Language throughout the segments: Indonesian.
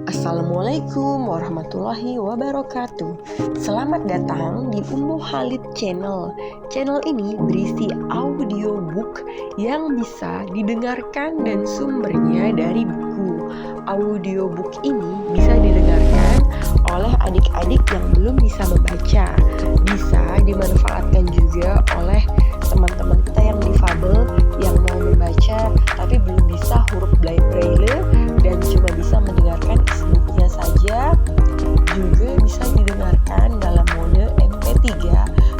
Assalamualaikum warahmatullahi wabarakatuh. Selamat datang di Ummu Khalid Channel. Channel ini berisi audiobook yang bisa didengarkan dan sumbernya dari buku. Audiobook ini bisa didengarkan oleh adik-adik yang belum bisa membaca. Bisa dimanfaatkan juga oleh teman-teman kita yang difabel yang mau membaca tapi belum bisa huruf braille dan cuma bisa mendengarkan isi bukunya saja. Juga bisa didengarkan dalam mode MP3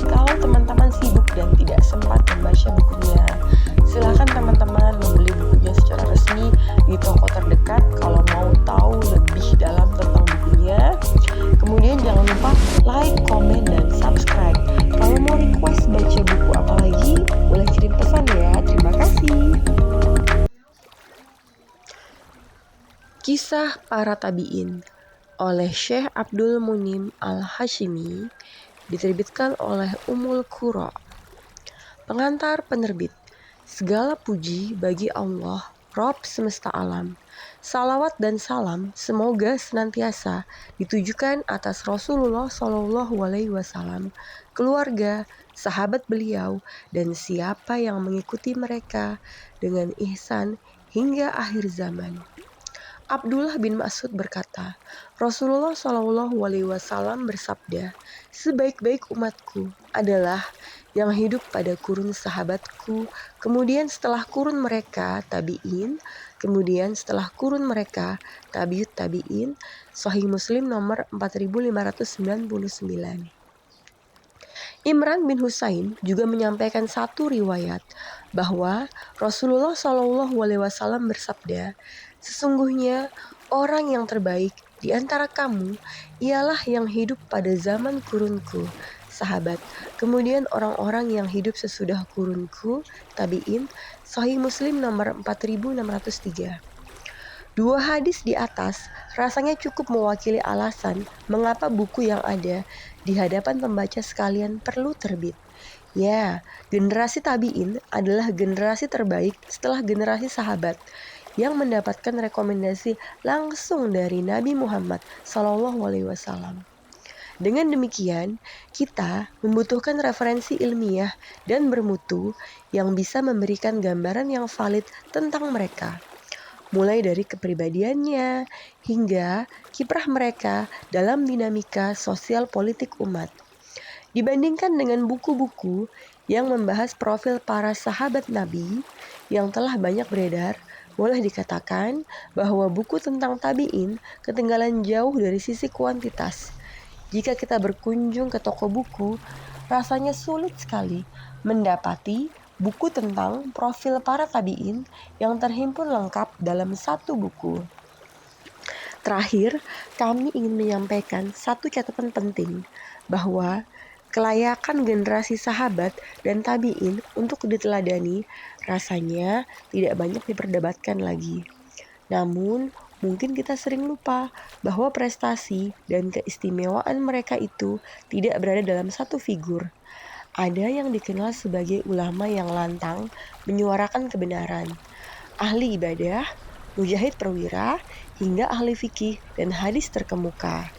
kalau teman-teman sibuk dan tidak sempat membaca bukunya. Silakan teman-teman membeli bukunya secara resmi di toko terdekat kalau mau tahu lebih dalam tentang bukunya. Kemudian jangan lupa like, komen, dan subscribe. Kalau mau request baca buku apa lagi, boleh kirim pesan ya. Terima kasih. Kisah Para Tabi'in oleh Syekh Abdul Munim Al-Hashimi, diterbitkan oleh Ummul Qura. Pengantar penerbit. Segala puji bagi Allah, Rabb semesta alam. Salawat dan salam semoga senantiasa ditujukan atas Rasulullah SAW, keluarga, sahabat beliau, dan siapa yang mengikuti mereka dengan ihsan hingga akhir zaman. Abdullah bin Mas'ud berkata, Rasulullah SAW bersabda, sebaik-baik umatku adalah yang hidup pada kurun sahabatku, kemudian setelah kurun mereka tabi'in, kemudian setelah kurun mereka tabi'ut tabi'in. Sahih Muslim nomor 4599. Imran bin Husain juga menyampaikan satu riwayat bahwa Rasulullah SAW bersabda, sesungguhnya orang yang terbaik di antara kamu ialah yang hidup pada zaman kurunku, sahabat, kemudian orang-orang yang hidup sesudah kurunku, tabi'in. Sahih Muslim nomor 4603. Dua hadis di atas rasanya cukup mewakili alasan mengapa buku yang ada di hadapan pembaca sekalian perlu terbit. Ya, generasi tabi'in adalah generasi terbaik setelah generasi sahabat yang mendapatkan rekomendasi langsung dari Nabi Muhammad SAW. Dengan demikian, kita membutuhkan referensi ilmiah dan bermutu yang bisa memberikan gambaran yang valid tentang mereka, mulai dari kepribadiannya hingga kiprah mereka dalam dinamika sosial politik umat. Dibandingkan dengan buku-buku yang membahas profil para sahabat Nabi yang telah banyak beredar, boleh dikatakan bahwa buku tentang tabi'in ketinggalan jauh dari sisi kuantitas. Jika kita berkunjung ke toko buku, rasanya sulit sekali mendapati buku tentang profil para tabi'in yang terhimpun lengkap dalam satu buku. Terakhir, kami ingin menyampaikan satu catatan penting bahwa kelayakan generasi sahabat dan tabi'in untuk diteladani rasanya tidak banyak diperdebatkan lagi. Namun, mungkin kita sering lupa bahwa prestasi dan keistimewaan mereka itu tidak berada dalam satu figur. Ada yang dikenal sebagai ulama yang lantang menyuarakan kebenaran, ahli ibadah, mujahid perwira, hingga ahli fikih dan hadis terkemuka.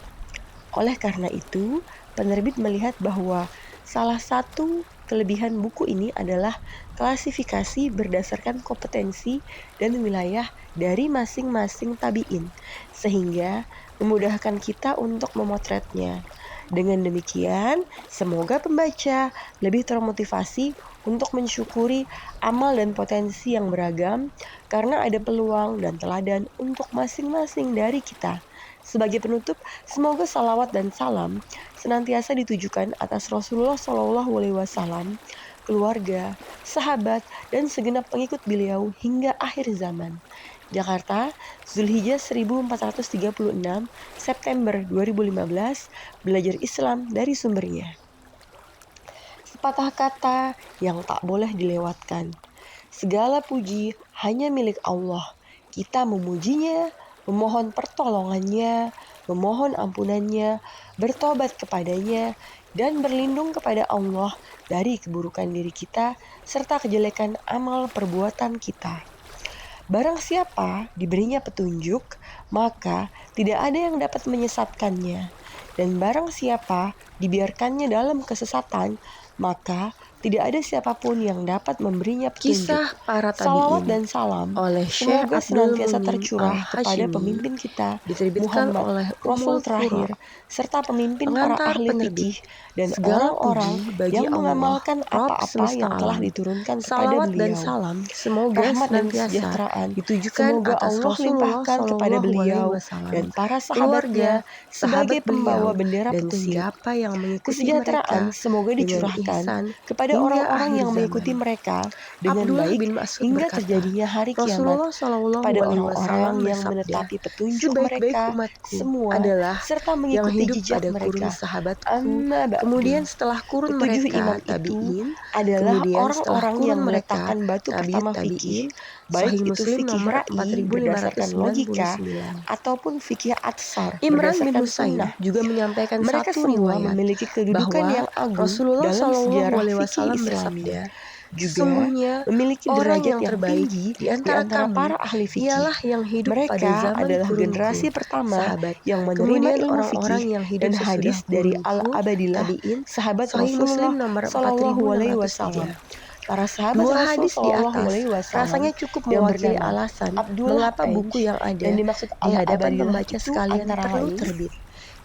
Oleh karena itu, penerbit melihat bahwa salah satu kelebihan buku ini adalah klasifikasi berdasarkan kompetensi dan wilayah dari masing-masing tabi'in, sehingga memudahkan kita untuk memotretnya. Dengan demikian, semoga pembaca lebih termotivasi untuk mensyukuri amal dan potensi yang beragam karena ada peluang dan teladan untuk masing-masing dari kita. Sebagai penutup, semoga salawat dan salam senantiasa ditujukan atas Rasulullah SAW, keluarga, sahabat, dan segenap pengikut beliau hingga akhir zaman. Jakarta, Zulhijjah 1436, September 2015, belajar Islam dari sumbernya. Sepatah kata yang tak boleh dilewatkan. Segala puji hanya milik Allah. Kita memujinya, memohon pertolongannya, memohon ampunannya, bertobat kepadanya, dan berlindung kepada Allah dari keburukan diri kita serta kejelekan amal perbuatan kita. Barang siapa diberinya petunjuk, maka tidak ada yang dapat menyesatkannya. Dan barang siapa dibiarkannya dalam kesesatan, maka tidak ada siapapun yang dapat memberinya petunjuk. Kisah para Salawat tabi'in dan salam oleh Syekh semoga Abdul senantiasa Mumin tercurah kepada Al-Hashimi, pemimpin kita diterbitkan Muhammad, oleh Rasul Ummul terakhir, Qura, serta pemimpin para pengantar ahli penerbit. fikih dan Segala orang-orang puji bagi yang Allah, mengamalkan Rabb apa-apa semesta yang telah alam. diturunkan kepada Salawat dan beliau. salam semoga Rahmat dan senantiasa kesejahteraan ditujukan semoga atas Allah Rasulullah limpahkan kepada beliau SAW, dan para keluarga, sahabatnya sebagai sahabat beliau, pembawa bendera dan petunjuk. siapa yang mengikuti Kesejahteraan mereka semoga dengan dicurahkan ihsan kepada hingga orang-orang akhir yang mengikuti zaman. mereka dengan Abdullah baik bin Mas'ud hingga berkata, terjadinya hari kiamat, Rasulullah kepada SAW orang-orang yang bersabda, menetapi petunjuk sebaik-baik mereka umatku semua adalah serta yang mengikuti hidup jejak pada kurun mereka. sahabatku, Amma ba'du. kemudian setelah kurun Ketujuh mereka imam itu tabi'in, adalah kemudian setelah orang-orang kurun yang mereka meletakkan batu pertama tabi'in. fikih, baik Sahih itu Muslim fikih nomor ra'i berdasarkan logika 4599. ataupun fikih atsar Imran bin berdasarkan Husain sunnah. juga menyampaikan Mereka satu semua riwayat memiliki kedudukan bahwa yang agung Rasulullah dalam sejarah fikih SAW Islami. bersabda, Juga sesungguhnya memiliki orang derajat yang yang terbaik tinggi di antara kamu para ahli fikih. ialah yang hidup pada Mereka zaman adalah kurunku, generasi pertama sahabat, yang menerima kemudian ilmu orang-orang fikih yang hidup dan sesudah hadis dari kurunku, Al-Abadillah, tabi'in. sahabat Sahih Rasulullah Muslim nomor Shallallahu Alaihi Wasallam. 4603. Para sahabat Dua Rasul hadis di Shallallahu atas Alaihi Wasallam rasanya cukup yang mewakili bernama alasan Abdullah mengapa Penj buku yang ada yang dimaksud di hadapan Al-Abadillah pembaca itu sekalian antara perlu lain terbit.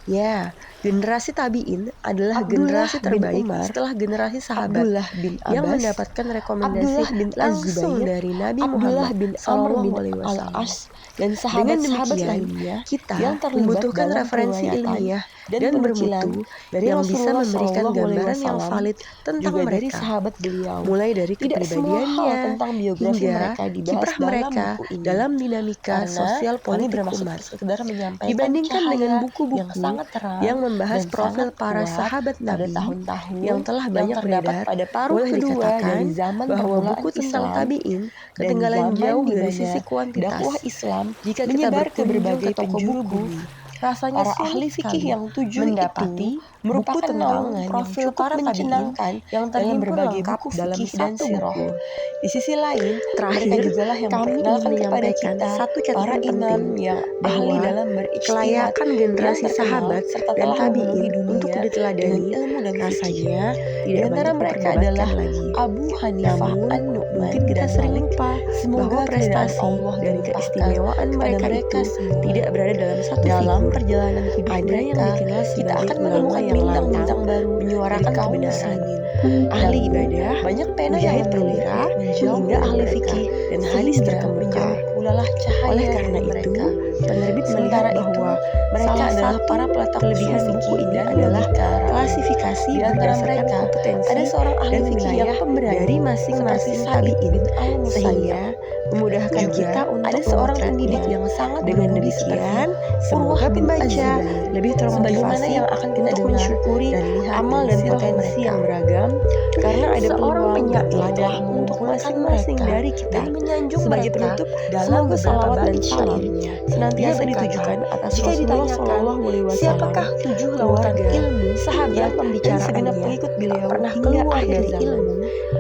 Ya, generasi tabi'in adalah Abdullah generasi bin terbaik Umar, setelah generasi sahabat Abdullah bin yang Abbas, mendapatkan rekomendasi Abdullah bin langsung Az-Zubair, dari Nabi Abdullah Muhammad bin Amr bin SAW. Al-As, dan Dengan sahabat-sahabat demikian, lainnya kita yang terlibat membutuhkan dalam referensi periwayatan ilmiah dan dan penukilan bermutu dari yang bisa Rasulullah memberikan Shallallahu Alaihi gambaran yang Wasallam, valid tentang juga dari mereka, sahabat beliau. mulai dari Tidak semua hal kepribadiannya tentang biografi hingga mereka dibahas kiprah dalam mereka buku ini. dalam dinamika Karena sosial kami politik bermaksud umat. sekedar menyampaikan Dibandingkan dengan cahaya yang buku-buku sangat terang yang membahas dan profil sangat para kuat sahabat pada Nabi tahun-tahun yang telah yang banyak terdapat beredar, pada paruh boleh kedua dikatakan dari zaman bahwa permulaan buku tentang Islam tabi'in dan ketinggalan zaman jauh di dari mana sisi kuantitas. dakwah Islam Jika kita menyebar ke berkunjung berbagai ke toko penjuru buku, bumi. rasanya Para sulit ahli fikih sekali yang tujuh mendapati itu merupakan buku tentang naungan yang profil cukup para tabi'in mencenangkan yang dalam terhimpun berbagai lengkap buku dalam fikih dan satu sirah. buku. Di sisi lain, mereka Terakhir, jugalah yang kami ingin memperkenalkan kepada menyampaikan kita satu para catatan imam penting yang ahli bahwa dalam berijtihad kelayakan yang generasi terkenal sahabat serta dan telah memenuhi tabi'in untuk dunia dengan diteladani ilmu dan fikih. rasanya Di tidak antara banyak mereka diperdebatkan adalah lagi. Abu Hanifah Namun, An-Nu'man mungkin kita dan sering Malik. lupa Semoga bahwa prestasi Allah dan dilimpahkan keistimewaan kepada mereka itu semua. tidak berada dalam satu Dalam figur. perjalanan hidup Ada mereka, yang dikenal kita sebagai akan ulama menemukan yang lantang bintang-bintang baru menyuarakan dari kaum kebenaran, muslimin. ahli Namun, ibadah, banyak pena yang mujahid memilih gembira, menjauh hingga dari ahli mereka, fikih dan hadis sehingga terkemuka. menjauh pula lah cahaya Oleh karena dari itu, mereka. penerbit Sementara melihat bahwa mereka salah adalah satu para peletak kelebihan usul buku fikih ini dan adalah logika ra'i. klasifikasi Di antara berdasarkan mereka kompetensi ada seorang ahli dan fikih yang wilayah pemberani dari seperti masing-masing Sa'id tabi'in, bin Al-Musayyab. sehingga memudahkan Juga kita untuk ada seorang pendidik memotretnya. yang sangat Dengan berbudi demikian, seperti semoga Urwah bin pembaca Az-Zubair, lebih sebagaimana termotivasi yang akan kita untuk dengar mensyukuri dan lihat amal dari dan sirah potensi mereka. yang beragam, karena ada Seorang peluang dan penyair teladan telah untuk mengumpulkan masing-masing mereka dari kita. dan menyanjung Sebagai mereka penutup, dalam semoga beberapa salawat dan bait salam syairnya. senantiasa Dia berkata, ditujukan atas jika Rasulullah ditanyakan Shallallahu Alaihi Wasallam, siapakah 7 lautan keluarga, ilmu, sahabat, yang dan pembicaraannya segenap pengikut tak beliau pernah hingga keluar akhir dari zaman. ilmu,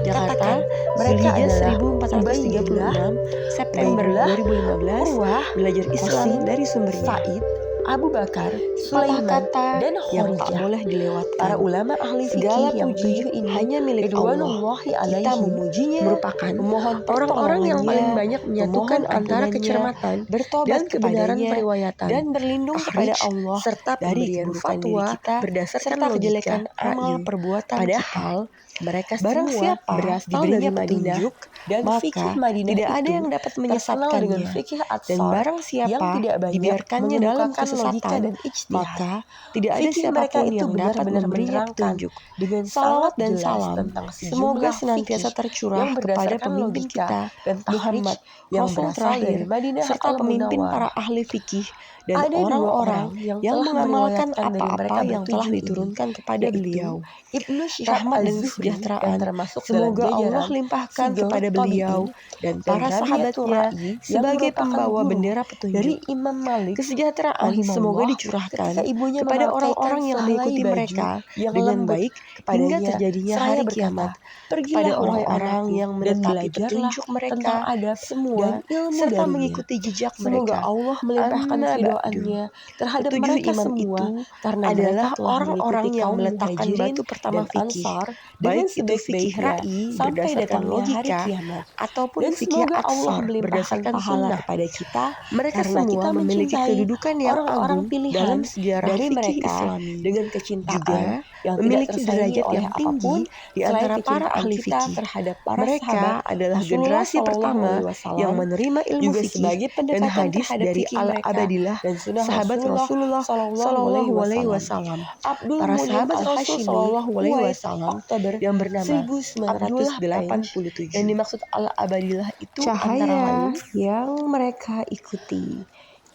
Jakarta, katakan mereka Zulhijjah adalah 1436 September Ubaidillah, 2015, Urwah, belajar Islam Qasim, dari sumbernya. Sa'id, Abu Bakar, Patah Sulaiman, kata dan yang tak Khorijah. boleh dilewatkan. Para ulama ahli Segala fikih yang puji 7 ini hanya milik Allah. ridwanullahi Kita alaihim memujinya, merupakan memohon orang-orang yang paling pertolongannya, banyak menyatukan memohon antara ampunannya, kecermatan bertobat dan kebenaran kepadanya, periwayatan, dan berlindung takhrij, kepada Allah serta dari pemberian keburukan diri fatwa kita berdasarkan serta logika kejelekan amal ra'yu. perbuatan Padahal kita. mereka Barang semua siapa berasal diberinya dari Madinah, petunjuk, dan maka fikih Madinah tidak ada itu yang dapat terkenal dengan menyesatkannya. fikih Dan Atsar barang yang siapa tidak banyak dibiarkannya dalam mengemukakan logika kesesatan, dan ijtihad. maka tidak ada Fikih mereka siapapun itu yang dapat benar-benar memberinya menerangkan petunjuk. dengan Salawat sangat dan jelas salam tentang semoga sejumlah senantiasa fikih tercurah yang kepada berdasarkan pemimpin logika kita dan takhrij Muhammad, yang Rasul berasal dari terakhir, Madinah serta pemimpin para Al-Munawwarah. ahli fikih dan Ada dua orang-orang orang yang yang telah mengamalkan meriwayatkan dari mereka apa-apa yang telah bertujuh ini, diturunkan kepada yaitu beliau. Ibnu Syihab Rahmat dan Az-Zuhri yang kesejahteraan termasuk dalam semoga Allah jajaran limpahkan Sugeng kepada beliau Tabi'in, dan dan para Rabi'atul sahabatnya Ra'i yang sebagai merupakan pembawa guru bendera dari petunjuk. Imam Malik Kesejahteraan Semoga rahimahullah dicurahkan ketika ibunya kepada memakaikan orang-orang yang sehelai mengikuti baju mereka yang dengan lembut baik hingga kepadanya, terjadinya seraya hari berkata, kiamat. "Pergilah Kepada wahai orang-orang anakku, yang dan menetapi belajarlah petunjuk tentang mereka adab semua dan ilmu serta darinya. mengikuti jejak Semoga mereka. Allah melimpahkan Amma ba'du. keridhaannya terhadap Ketujuh mereka imam semua, itu karena mereka adalah telah orang-orang mengikuti yang kaum meletakkan Muhajirin batu pertama dan fikih, Ansar dengan baik itu fikih sebaik-baiknya ra'i sampai berdasarkan datangnya hari logika kiamat. ataupun Dan fikih semoga Allah atsar melimpahkan berdasarkan pahala sunnah. kepada kita Mereka karena kita semua memiliki mencintai kedudukan yang orang-orang agung pilihan dalam sejarah dari fikih mereka Islami, dengan kecintaan juga yang tidak memiliki tersaingi derajat oleh yang apapun tinggi di selain antara para kecintaan ahli kita fikih. terhadap para sahabat Mereka adalah Rasulullah generasi Shallallahu pertama Alaihi yang Wasallam, menerima ilmu juga fikih sebagai dan pendekatan hadis terhadap dari fikih mereka al-Abadillah, dan sunnah sahabat Rasulullah Rasulullah Shallallahu Alaihi Shallallahu Alaihi Wasallam. Wasallam. Abdul Para Munim sahabat Rasul Al-Hashimi, Shallallahu Alaihi Kuwait, Wasallam Oktober yang bernama 1987. Abdullah Yang 87. dimaksud Al-Abadillah itu antara Cahaya lain yang mereka ikuti,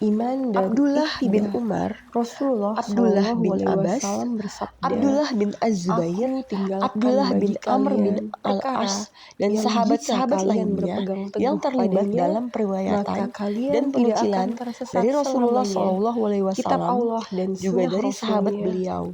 iman dan Abdullah bin ittiba. Umar, Rasulullah Abdullah Shallallahu bin Alaihi Abbas, Wasallam bersabda, Abdullah bin Az-Zubair, "Aku tinggalkan Abdullah bin bagi Amr bin kalian perkara Al-As, dan yang jika sahabat-sahabat kalian lainnya berpegang yang teguh terlibat padanya, dalam maka periwayatan dan kalian tidak akan penukilan tersesat dari Rasulullah selamanya. Shallallahu Alaihi Kitab Wasallam, Allah dan juga sunnah dari sahabat Rasulnya." beliau.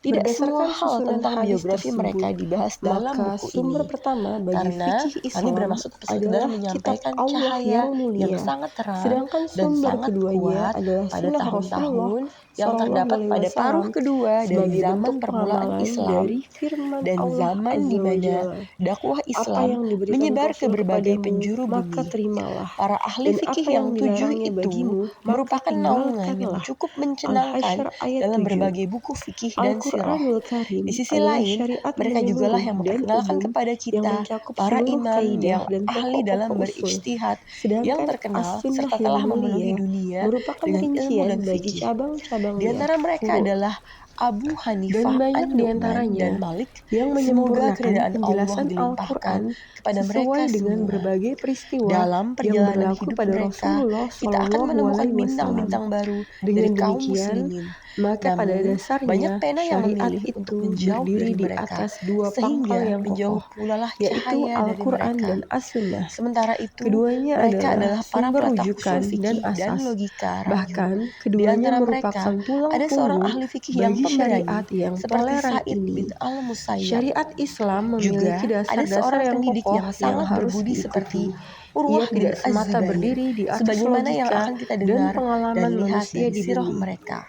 Tidak semua Berdasarkan hal susunan tentang hadis biografi tersebut, mereka dibahas dalam maka buku sumber ini, pertama bagi karena fikih kami Islam bermaksud sekedar adalah kitab menyampaikan Allah cahaya yang yang mulia, sangat terang sedangkan dan sumber sangat keduanya kuat adalah pada sunnah Rasulullah tahun-tahun yang Shallallahu terdapat Alaihi pada paruh Wasallam kedua dari sebagai zaman bentuk permulaan pengamalan Islam dari firman dan Allah zaman di Azza wa mana Jalla. dakwah Apa Islam yang diberikan menyebar ke Rasul berbagai kepadamu, penjuru maka bumi. terimalah. Para ahli Dan fikih apa yang yang 7 dilarangnya itu bagimu, maka merupakan naungan yang tinggalkanlah. cukup mencenangkan Al-Hasyr ayat dalam 7. berbagai buku fikih dan sirah. Al-Quranul Di Karim sisi adalah lain, syariat mereka jugalah menyeluruh yang dan memperkenalkan umum kepada yang kita mencakup para seluruh imam kaidah yang dan ahli dalam pokok-pokok usul. berijtihad, yang Sedangkan terkenal as-sunnah serta yang telah memenuhi mulia dunia merupakan dengan ilmu dan rincian bagi fikih. Di cabang-cabangnya, antara mereka furu', adalah Abu dan Hanifah banyak An-Nu'man dan diantaranya Malik. yang Semoga menyempurnakan keridaan Allah penjelasan dilimpahkan Al-Quran kepada mereka sesuai dengan semua. berbagai peristiwa Dalam yang perjalanan berlaku hidup pada mereka, Rasulullah kita akan Shallallahu menemukan Alaihi Wasallam. bintang-bintang baru dari Dengan kaum demikian, muslimin. maka pada Namun, banyak dasarnya pena yang syariat memilih untuk itu menjauh berdiri dari di mereka, atas dua pangkal sehingga yang menjauh kokoh, pula lah yaitu cahaya dari Al-Quran dan mereka. As-Sunnah. Sementara itu, Keduanya mereka adalah adalah para sumber pelatah usul rujukan dan fikih dan asas. logika rayu. Bahkan, Di keduanya antara merupakan mereka, tulang ada seorang punggung ahli fikih yang bagi pemberani, syariat yang seperti toleran Said bin ini. Al-Musayyab. Syariat Islam memiliki Juga ada dasar-dasar seorang yang pendidik kokoh yang yang sangat harus berbudi diikuti. seperti Ia Urwah bin tidak semata Az-Zubair, berdiri di atas sebagaimana yang logika akan kita dan dengar dan pengalaman lihat manusia dari di sirah bumi. mereka.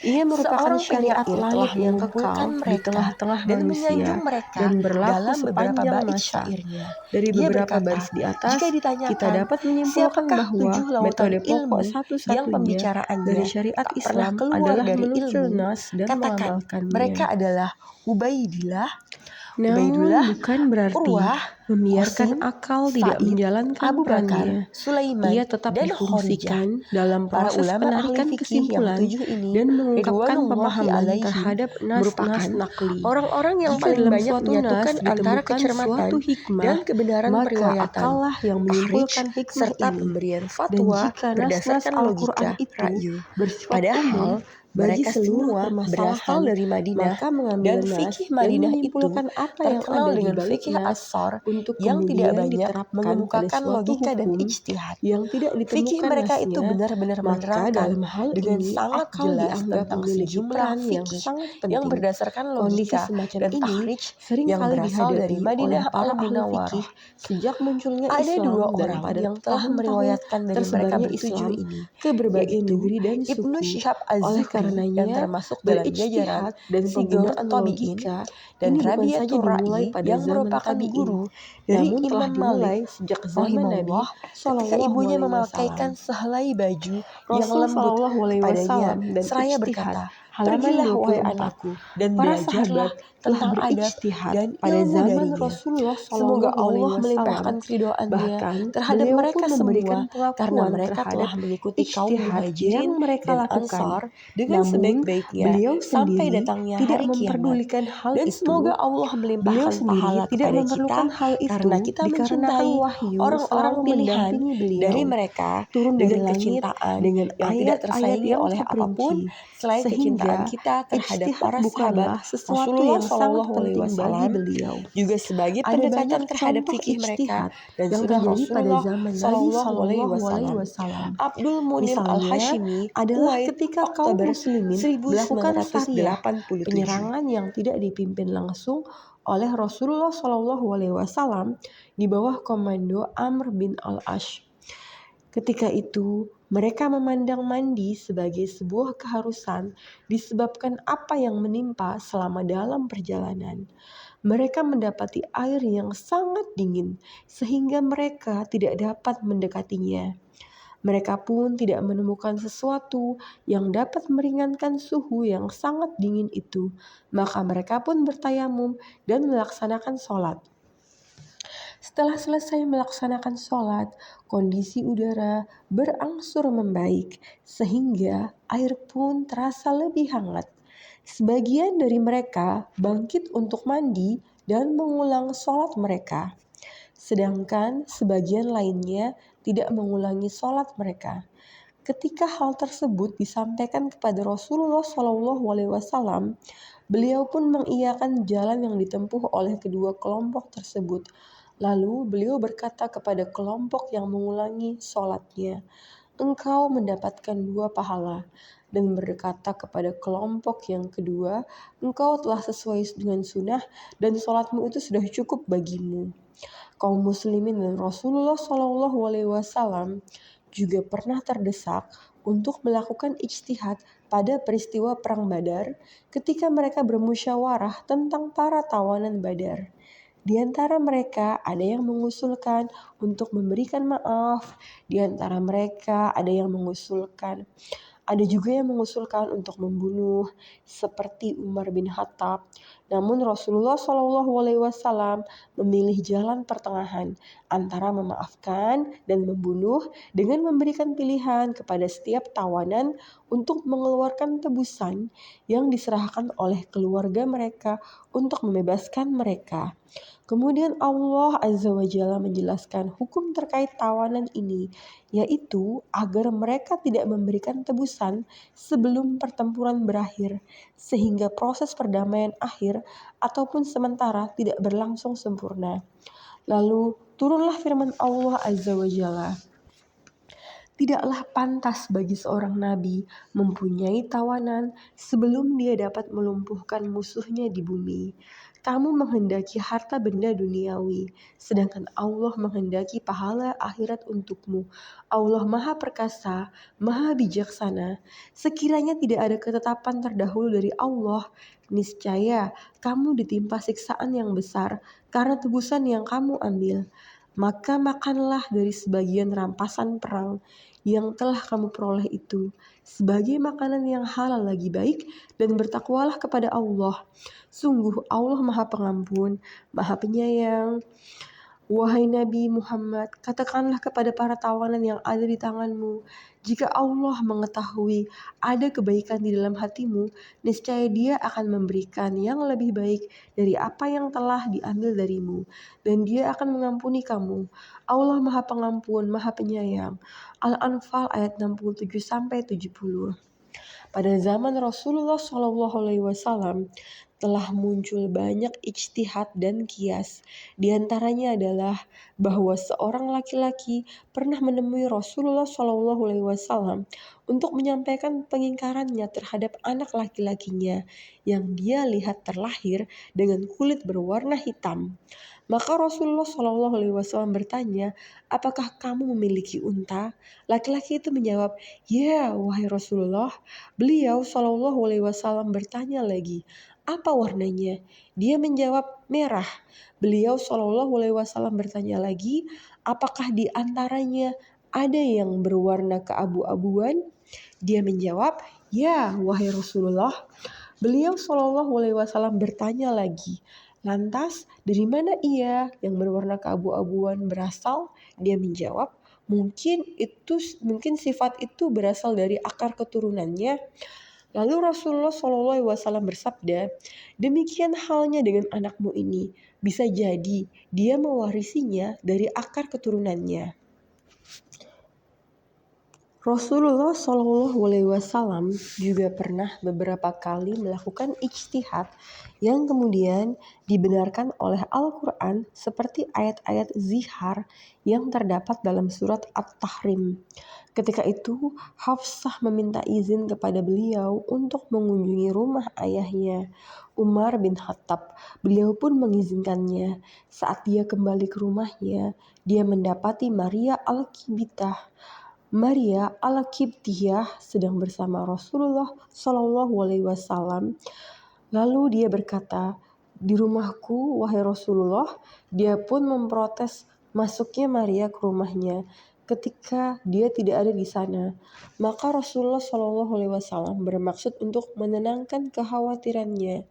Ia merupakan Seorang syariat penyair langit telah yang kekal mengumpulkan di mereka tengah-tengah dan manusia menyanjung mereka dan berlaku dalam beberapa sepanjang bait masa. syairnya. Dari Ia beberapa berkata, baris di atas, jika kita ditanyakan dapat menyimpulkan siapakah bahwa 7 lautan metode pokok ilmu yang satu-satunya dari pembicaraannya syariat tak pernah Islam keluar adalah dari menuntut ilmu, nas dan katakan mereka mengamalkannya. adalah Ubaidillah, Namun bukan berarti Urwah, membiarkan Qasim, akal tidak Said, menjalankan Abu Bakar, perannya. Sulaiman, Ia tetap dan Khorijah. difungsikan dalam Para proses ulama ahli penarikan fikih yang kesimpulan 7 ini, dan mengungkapkan Ridwanullahi pemahaman alaihim, terhadap nas-nas merupakan nakli. orang-orang yang Jika paling dalam banyak suatu nas menyatukan antara ditemukan kecermatan suatu dan hikmah, kebenaran maka periwayatan, akallah yang takhrij, menyimpulkan hikmah serta ini. pemberian Dan fatwa jika nas-nas berdasarkan Al-Quran logika itu ra'yu. bersifat umum Padahal bagi mereka seluruh semua berasal permasalahan, dari Madinah, maka mengambil dan nas fikih dan Madinah itu menyimpulkan apa yang terkenal ada di dengan balik fikih nas As-Sar untuk yang tidak kemudian banyak diterapkan pada mengemukakan suatu logika dan hukum ijtihad. yang tidak Fikih ditemukan mereka itu nasnya, benar-benar maka menerangkan dalam hal dengan ini sangat akal jelas dianggap tentang memiliki sejumlah peran yang fikih sangat yang penting. berdasarkan Kondisi logika semacam dan ini takhrij yang seringkali berasal dari dihadapi oleh Madinah para ahli fikih Al-Munawwarah. sejak munculnya Ada dua Islam dan orang pada yang telah tahun-tahun meriwayatkan dari mereka tersebarnya bertujuh Islam ini, ke berbagai yaitu negeri dan Ibnu suku. Syihab Oleh Az-Zuhri yang karenanya, termasuk dalam jajaran berijtihad dan Sigor penggunaan Tabi'in, logika dan ini bukan saja Rabi'atul dimulai Ra'i pada yang zaman merupakan tabi'in, guru dari namun telah Imam dimulai Malik sejak zaman Nabi rahimahullah ketika Shallallahu ibunya Alaihi memakaikan Wasallam. sehelai baju yang Rasul lembut Shallallahu Alaihi kepadanya, Wasallam dan seraya ijtihad, berkata, halaman pergilah wahai 24. anakku dan Para belajarlah sahabat telah tentang adab berijtihad dan pada ilmu zaman darinya. Rasulullah Semoga Shallallahu Alaihi Allah Wasallam. melimpahkan keridhaannya Bahkan terhadap beliau mereka pun memberikan semua karena pengakuan mereka terhadap telah mengikuti kaum ijtihad yang Muhajirin mereka dan lakukan. Ansar dengan Namun sebaik-baiknya beliau sampai sendiri datangnya tidak hari kiamat. memperdulikan hal Dan itu. semoga Allah Beliau melimpahkan sendiri pahala tidak kepada kita memerlukan hal hal itu Karena kita dikarenakan mencintai wahyu orang-orang selalu pilihan mendampingi beliau dari mereka turun dari dengan langit kecintaan dengan yang tidak ayat-ayat tersaingi yang oleh apapun terperinci, selain kecintaan sehingga kita terhadap ijtihad para bukanlah sahabat sesuatu Rasulullah yang sangat Shallallahu Alaihi penting bagi Wasallam, beliau. juga sebagai Ada banyak pendekatan terhadap contoh fikih mereka ijtihad dan yang sunnah terjadi pada Rasulullah zaman Nabi Shallallahu Alaihi Shallallahu Alaihi Wasallam. Wasallam. Abdul Munim Misalnya Al-Hashimi, adalah Kuwait, ketika kaum Oktober muslimin melakukan syariah, 1987. penyerangan yang tidak dipimpin langsung oleh Rasulullah Shallallahu Alaihi Wasallam di bawah komando Amr bin al-Ash. Ketika itu, mereka memandang mandi sebagai sebuah keharusan disebabkan apa yang menimpa selama dalam perjalanan. Mereka mendapati air yang sangat dingin sehingga mereka tidak dapat mendekatinya. Mereka pun tidak menemukan sesuatu yang dapat meringankan suhu yang sangat dingin itu. Maka mereka pun bertayamum dan melaksanakan sholat. Setelah selesai melaksanakan sholat, kondisi udara berangsur membaik sehingga air pun terasa lebih hangat. Sebagian dari mereka bangkit untuk mandi dan mengulang sholat mereka. Sedangkan sebagian lainnya tidak mengulangi sholat mereka. Ketika hal tersebut disampaikan kepada Rasulullah SAW, beliau pun mengiyakan jalan yang ditempuh oleh kedua kelompok tersebut. Lalu beliau berkata kepada kelompok yang mengulangi sholatnya, "Engkau mendapatkan 2 pahala." Dan berkata kepada kelompok yang kedua, "Engkau telah sesuai dengan sunnah dan sholatmu itu sudah cukup bagimu." Kaum muslimin dan Rasulullah SAW juga pernah terdesak untuk melakukan ijtihad pada peristiwa Perang Badar ketika mereka bermusyawarah tentang para tawanan Badar. Di antara mereka ada yang mengusulkan untuk memberikan maaf, di antara mereka ada juga yang mengusulkan untuk membunuh, seperti Umar bin Khattab. Namun Rasulullah SAW memilih jalan pertengahan antara memaafkan dan membunuh dengan memberikan pilihan kepada setiap tawanan untuk mengeluarkan tebusan yang diserahkan oleh keluarga mereka untuk membebaskan mereka. Kemudian Allah Azza wa Jalla menjelaskan hukum terkait tawanan ini, yaitu agar mereka tidak memberikan tebusan sebelum pertempuran berakhir, sehingga proses perdamaian akhir ataupun sementara tidak berlangsung sempurna. Lalu turunlah firman Allah Azza wa Jalla. Tidaklah pantas bagi seorang nabi mempunyai tawanan sebelum dia dapat melumpuhkan musuhnya di bumi. Kamu menghendaki harta benda duniawi, sedangkan Allah menghendaki pahala akhirat untukmu. Allah Maha Perkasa, Maha Bijaksana. Sekiranya tidak ada ketetapan terdahulu dari Allah, niscaya kamu ditimpa siksaan yang besar karena tebusan yang kamu ambil. Maka makanlah dari sebagian rampasan perang yang telah kamu peroleh itu sebagai makanan yang halal lagi baik, dan bertakwalah kepada Allah. Sungguh Allah Maha Pengampun, Maha Penyayang. Wahai Nabi Muhammad, katakanlah kepada para tawanan yang ada di tanganmu, jika Allah mengetahui ada kebaikan di dalam hatimu, niscaya Dia akan memberikan yang lebih baik dari apa yang telah diambil darimu, dan Dia akan mengampuni kamu. Allah Maha Pengampun, Maha Penyayang. Al-Anfal ayat 67-70. Pada zaman Rasulullah SAW telah muncul banyak ijtihad dan kias. Di antaranya adalah bahwa seorang laki-laki pernah menemui Rasulullah SAW untuk menyampaikan pengingkarannya terhadap anak laki-lakinya yang dia lihat terlahir dengan kulit berwarna hitam. Maka Rasulullah SAW bertanya, "Apakah kamu memiliki unta?" Laki-laki itu menjawab, "Ya, wahai Rasulullah." Beliau SAW bertanya lagi, "Apa warnanya?" Dia menjawab, "Merah." Beliau SAW bertanya lagi, "Apakah di antaranya ada yang berwarna keabu-abuan?" Dia menjawab, "Ya, wahai Rasulullah." Beliau SAW bertanya lagi, "Lantas dari mana ia yang berwarna keabu-abuan berasal?" Dia menjawab, mungkin sifat itu berasal dari akar keturunannya." Lalu Rasulullah SAW bersabda, "Demikian halnya dengan anakmu ini. Bisa jadi dia mewarisinya dari akar keturunannya. Rasulullah SAW juga pernah beberapa kali melakukan ijtihad yang kemudian dibenarkan oleh Al-Quran seperti ayat-ayat zihar yang terdapat dalam surat At-Tahrim. Ketika itu Hafsah meminta izin kepada beliau untuk mengunjungi rumah ayahnya, Umar bin Khattab. Beliau pun mengizinkannya. Saat dia kembali ke rumahnya, dia mendapati Maria Al-Qibtiyah sedang bersama Rasulullah SAW. Lalu dia berkata, "Di rumahku, wahai Rasulullah." Dia pun memprotes masuknya Maria ke rumahnya ketika dia tidak ada di sana. Maka Rasulullah SAW bermaksud untuk menenangkan kekhawatirannya.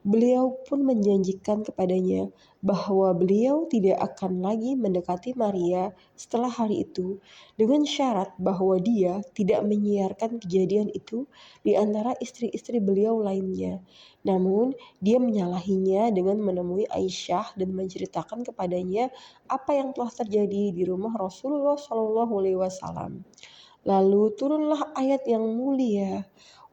Beliau pun menjanjikan kepadanya bahwa beliau tidak akan lagi mendekati Maria setelah hari itu, dengan syarat bahwa dia tidak menyiarkan kejadian itu di antara istri-istri beliau lainnya. Namun, dia menyalahinya dengan menemui Aisyah dan menceritakan kepadanya apa yang telah terjadi di rumah Rasulullah SAW. Lalu turunlah ayat yang mulia,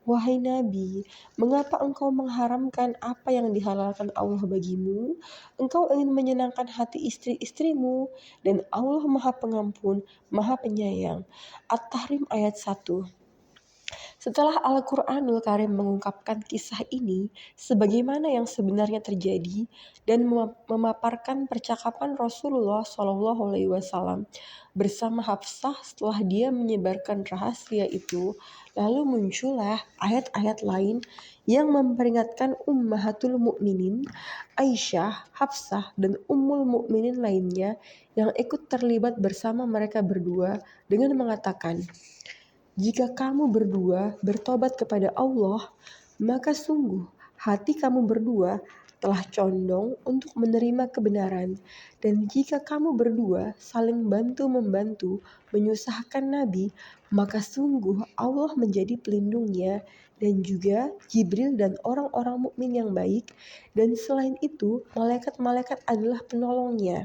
"Wahai Nabi, mengapa engkau mengharamkan apa yang dihalalkan Allah bagimu? Engkau ingin menyenangkan hati istri-istrimu, dan Allah Maha Pengampun, Maha Penyayang." At-Tahrim ayat 1. Setelah Al-Quranul Karim mengungkapkan kisah ini sebagaimana yang sebenarnya terjadi dan memaparkan percakapan Rasulullah SAW bersama Hafsah setelah dia menyebarkan rahasia itu, lalu muncullah ayat-ayat lain yang memperingatkan Ummahatul Mukminin, Aisyah, Hafsah, dan Ummul Mukminin lainnya yang ikut terlibat bersama mereka berdua dengan mengatakan, "Jika kamu berdua bertobat kepada Allah, maka sungguh hati kamu berdua telah condong untuk menerima kebenaran. Dan jika kamu berdua saling bantu-membantu menyusahkan Nabi, maka sungguh Allah menjadi pelindungnya, dan juga Jibril dan orang-orang mukmin yang baik. Dan selain itu, malaikat-malaikat adalah penolongnya.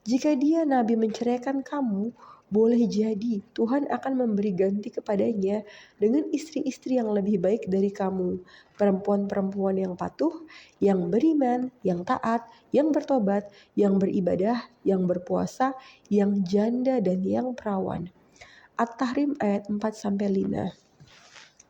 Jika dia Nabi menceraikan kamu, boleh jadi Tuhan akan memberi ganti kepadanya dengan istri-istri yang lebih baik dari kamu, perempuan-perempuan yang patuh, yang beriman, yang taat, yang bertobat, yang beribadah, yang berpuasa, yang janda dan yang perawan." At-Tahrim ayat 4-5.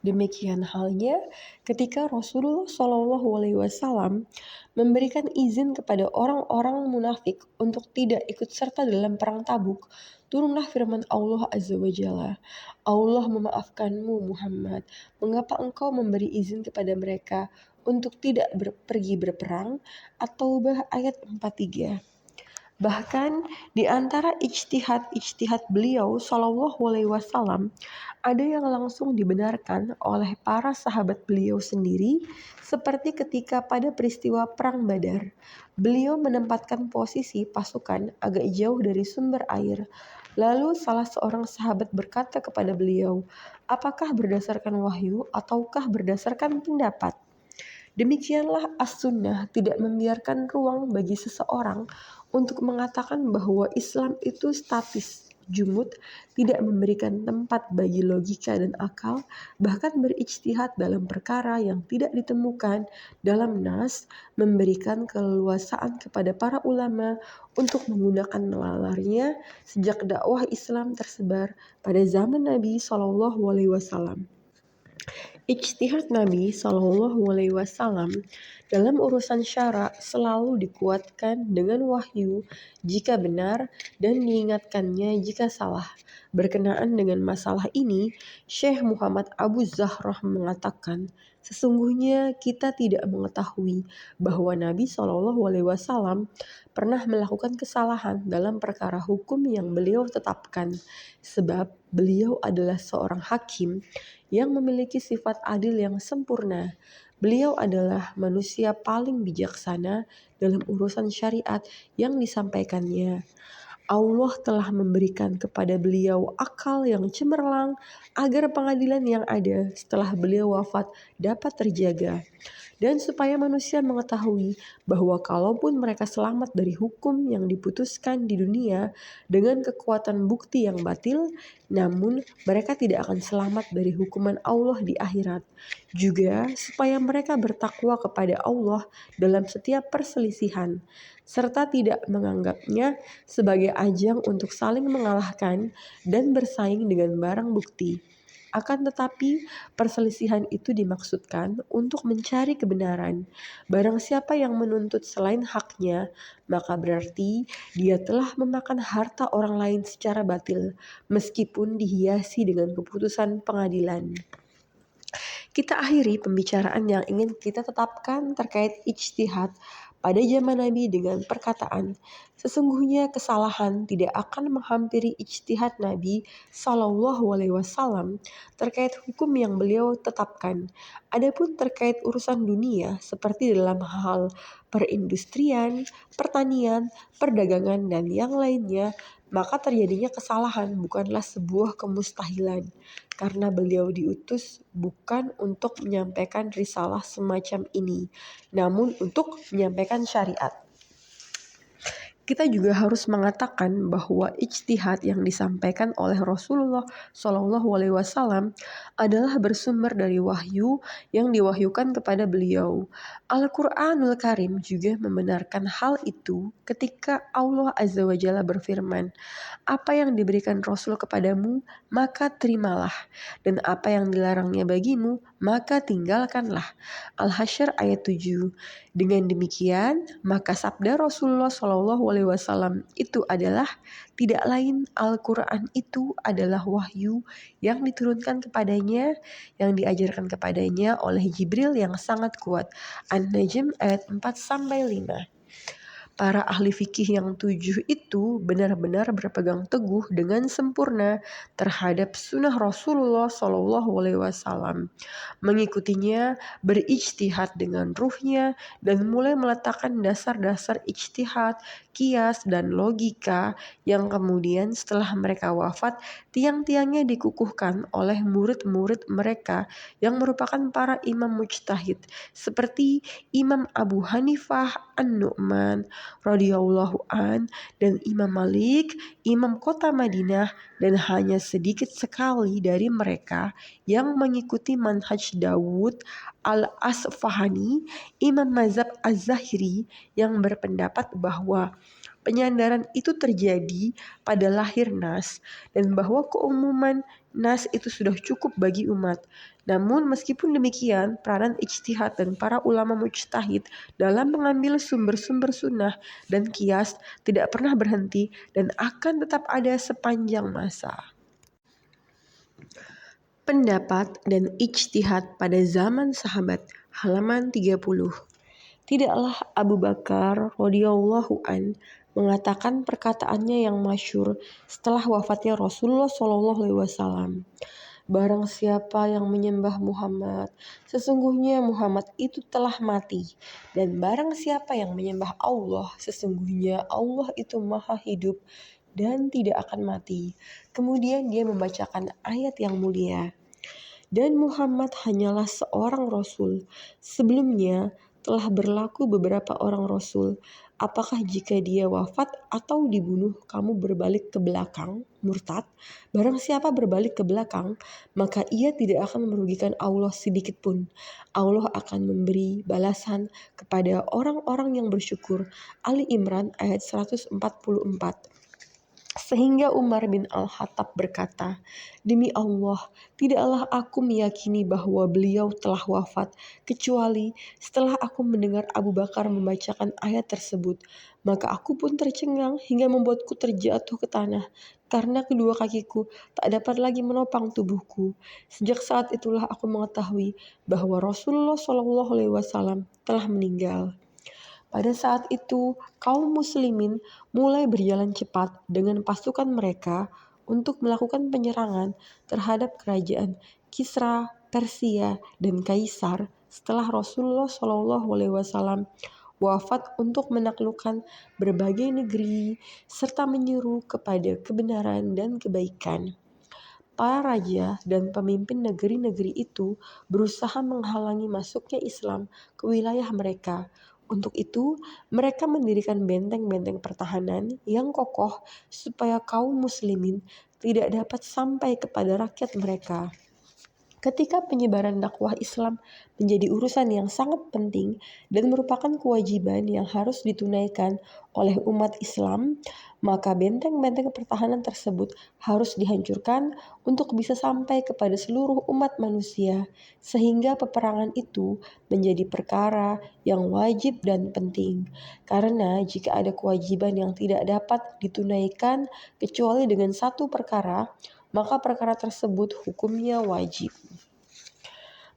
Demikian halnya ketika Rasulullah SAW memberikan izin kepada orang-orang munafik untuk tidak ikut serta dalam perang Tabuk, turunlah firman Allah Azza wa Jalla, "Allah memaafkanmu Muhammad, mengapa engkau memberi izin kepada mereka untuk tidak pergi berperang?" At-Taubah ayat 43. Bahkan di antara ijtihad beliau SAW ada yang langsung dibenarkan oleh para sahabat beliau sendiri, seperti ketika pada peristiwa Perang Badar. Beliau menempatkan posisi pasukan agak jauh dari sumber air. Lalu salah seorang sahabat berkata kepada beliau, "Apakah berdasarkan wahyu ataukah berdasarkan pendapat?" Demikianlah as-sunnah tidak membiarkan ruang bagi seseorang untuk mengatakan bahwa Islam itu statis, jumud, tidak memberikan tempat bagi logika dan akal, bahkan berijtihad dalam perkara yang tidak ditemukan dalam nas, memberikan keleluasaan kepada para ulama untuk menggunakan nalarnya sejak dakwah Islam tersebar pada zaman Nabi SAW. Ijtihad Nabi SAW dalam urusan syara selalu dikuatkan dengan wahyu jika benar dan diingatkannya jika salah. Berkenaan dengan masalah ini, Syekh Muhammad Abu Zahrah mengatakan, "Sesungguhnya kita tidak mengetahui bahwa Nabi SAW pernah melakukan kesalahan dalam perkara hukum yang beliau tetapkan, sebab beliau adalah seorang hakim yang memiliki sifat adil yang sempurna. Beliau adalah manusia paling bijaksana dalam urusan syariat yang disampaikannya." Allah telah memberikan kepada beliau akal yang cemerlang agar pengadilan yang ada setelah beliau wafat dapat terjaga. Dan supaya manusia mengetahui bahwa kalaupun mereka selamat dari hukum yang diputuskan di dunia dengan kekuatan bukti yang batil, namun mereka tidak akan selamat dari hukuman Allah di akhirat. Juga supaya mereka bertakwa kepada Allah dalam setiap perselisihan, serta tidak menganggapnya sebagai ajang untuk saling mengalahkan dan bersaing dengan barang bukti. Akan tetapi, perselisihan itu dimaksudkan untuk mencari kebenaran. Barang siapa yang menuntut selain haknya, maka berarti dia telah memakan harta orang lain secara batil, meskipun dihiasi dengan keputusan pengadilan. Kita akhiri pembicaraan yang ingin kita tetapkan terkait ijtihad pada zaman Nabi dengan perkataan, sesungguhnya kesalahan tidak akan menghampiri ijtihad Nabi Shallallahu Alaihi Wasallam terkait hukum yang beliau tetapkan. Adapun terkait urusan dunia seperti dalam hal perindustrian, pertanian, perdagangan dan yang lainnya, maka terjadinya kesalahan bukanlah sebuah kemustahilan, karena beliau diutus bukan untuk menyampaikan risalah semacam ini, namun untuk menyampaikan syariat. Kita juga harus mengatakan bahwa ijtihad yang disampaikan oleh Rasulullah Shallallahu Alaihi Wasallam adalah bersumber dari wahyu yang diwahyukan kepada beliau. Al-Quranul Karim juga membenarkan hal itu ketika Allah Azza wa Jalla berfirman, apa yang diberikan Rasul kepadamu, maka terimalah, dan apa yang dilarangnya bagimu, maka tinggalkanlah. Al-Hasyr ayat 7. Dengan demikian, maka sabda Rasulullah SAW itu adalah tidak lain Al-Quran itu adalah wahyu yang diturunkan kepadanya, yang diajarkan kepadanya oleh Jibril yang sangat kuat. An-Najm ayat 4-5. Para ahli fikih yang 7 itu benar-benar berpegang teguh dengan sempurna terhadap sunnah Rasulullah SAW, mengikutinya, berijtihad dengan ruhnya, dan mulai meletakkan dasar-dasar ijtihad, kias, dan logika yang kemudian setelah mereka wafat, tiang-tiangnya dikukuhkan oleh murid-murid mereka yang merupakan para imam mujtahid seperti Imam Abu Hanifah An-Nu'man radhiyallahu an dan Imam Malik, Imam kota Madinah, dan hanya sedikit sekali dari mereka yang mengikuti manhaj Dawud al-Asfahani, Imam mazhab Az-Zahiri yang berpendapat bahwa penyandaran itu terjadi pada lahir nas dan bahwa keumuman nas itu sudah cukup bagi umat. Namun meskipun demikian, peranan ijtihad dan para ulama mujtahid dalam mengambil sumber-sumber sunnah dan kias tidak pernah berhenti dan akan tetap ada sepanjang masa. Pendapat dan ijtihad pada zaman sahabat, halaman 30. Tidaklah Abu Bakar radhiyallahu an mengatakan perkataannya yang masyhur setelah wafatnya Rasulullah SAW. Barang siapa yang menyembah Muhammad, sesungguhnya Muhammad itu telah mati. Dan barang siapa yang menyembah Allah, sesungguhnya Allah itu maha hidup dan tidak akan mati. Kemudian dia membacakan ayat yang mulia. Dan Muhammad hanyalah seorang Rasul. Sebelumnya telah berlaku beberapa orang Rasul. Apakah jika dia wafat atau dibunuh kamu berbalik ke belakang, murtad? Barang siapa berbalik ke belakang, maka ia tidak akan merugikan Allah sedikit pun. Allah akan memberi balasan kepada orang-orang yang bersyukur. Ali Imran ayat 144. Sehingga Umar bin Al-Khattab berkata, demi Allah, tidaklah aku meyakini bahwa beliau telah wafat, kecuali setelah aku mendengar Abu Bakar membacakan ayat tersebut. Maka aku pun tercengang hingga membuatku terjatuh ke tanah, karena kedua kakiku tak dapat lagi menopang tubuhku. Sejak saat itulah aku mengetahui bahwa Rasulullah SAW telah meninggal. Pada saat itu, kaum muslimin mulai berjalan cepat dengan pasukan mereka untuk melakukan penyerangan terhadap kerajaan Kisra, Persia, dan Kaisar setelah Rasulullah SAW wafat untuk menaklukkan berbagai negeri serta menyeru kepada kebenaran dan kebaikan. Para raja dan pemimpin negeri-negeri itu berusaha menghalangi masuknya Islam ke wilayah mereka. Untuk itu, mereka mendirikan benteng-benteng pertahanan yang kokoh supaya kaum muslimin tidak dapat sampai kepada rakyat mereka. Ketika penyebaran dakwah Islam menjadi urusan yang sangat penting dan merupakan kewajiban yang harus ditunaikan oleh umat Islam, maka benteng-benteng pertahanan tersebut harus dihancurkan untuk bisa sampai kepada seluruh umat manusia, sehingga peperangan itu menjadi perkara yang wajib dan penting. Karena jika ada kewajiban yang tidak dapat ditunaikan kecuali dengan satu perkara, maka perkara tersebut hukumnya wajib.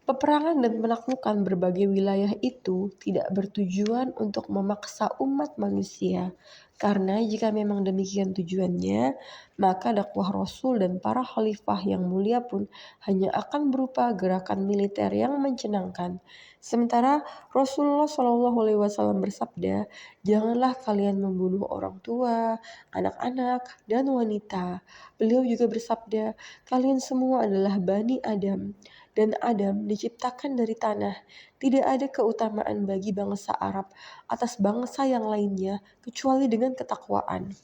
Peperangan dan penaklukan berbagai wilayah itu tidak bertujuan untuk memaksa umat manusia, karena jika memang demikian tujuannya, maka dakwah Rasul dan para khalifah yang mulia pun hanya akan berupa gerakan militer yang mencenangkan. Sementara Rasulullah SAW bersabda, "Janganlah kalian membunuh orang tua, anak-anak, dan wanita." Beliau juga bersabda, "Kalian semua adalah Bani Adam, dan Adam diciptakan dari tanah. Tidak ada keutamaan bagi bangsa Arab atas bangsa yang lainnya kecuali dengan ketakwaan."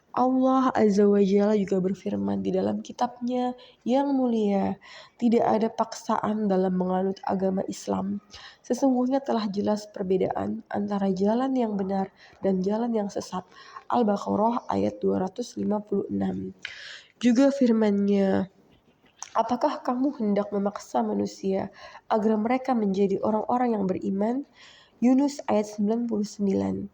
Allah Azza wa Jalla juga berfirman di dalam kitabnya yang mulia, "Tidak ada paksaan dalam menganut agama Islam. Sesungguhnya telah jelas perbedaan antara jalan yang benar dan jalan yang sesat." Al-Baqarah ayat 256. Juga firman-Nya, "Apakah kamu hendak memaksa manusia agar mereka menjadi orang-orang yang beriman?" Yunus ayat 99.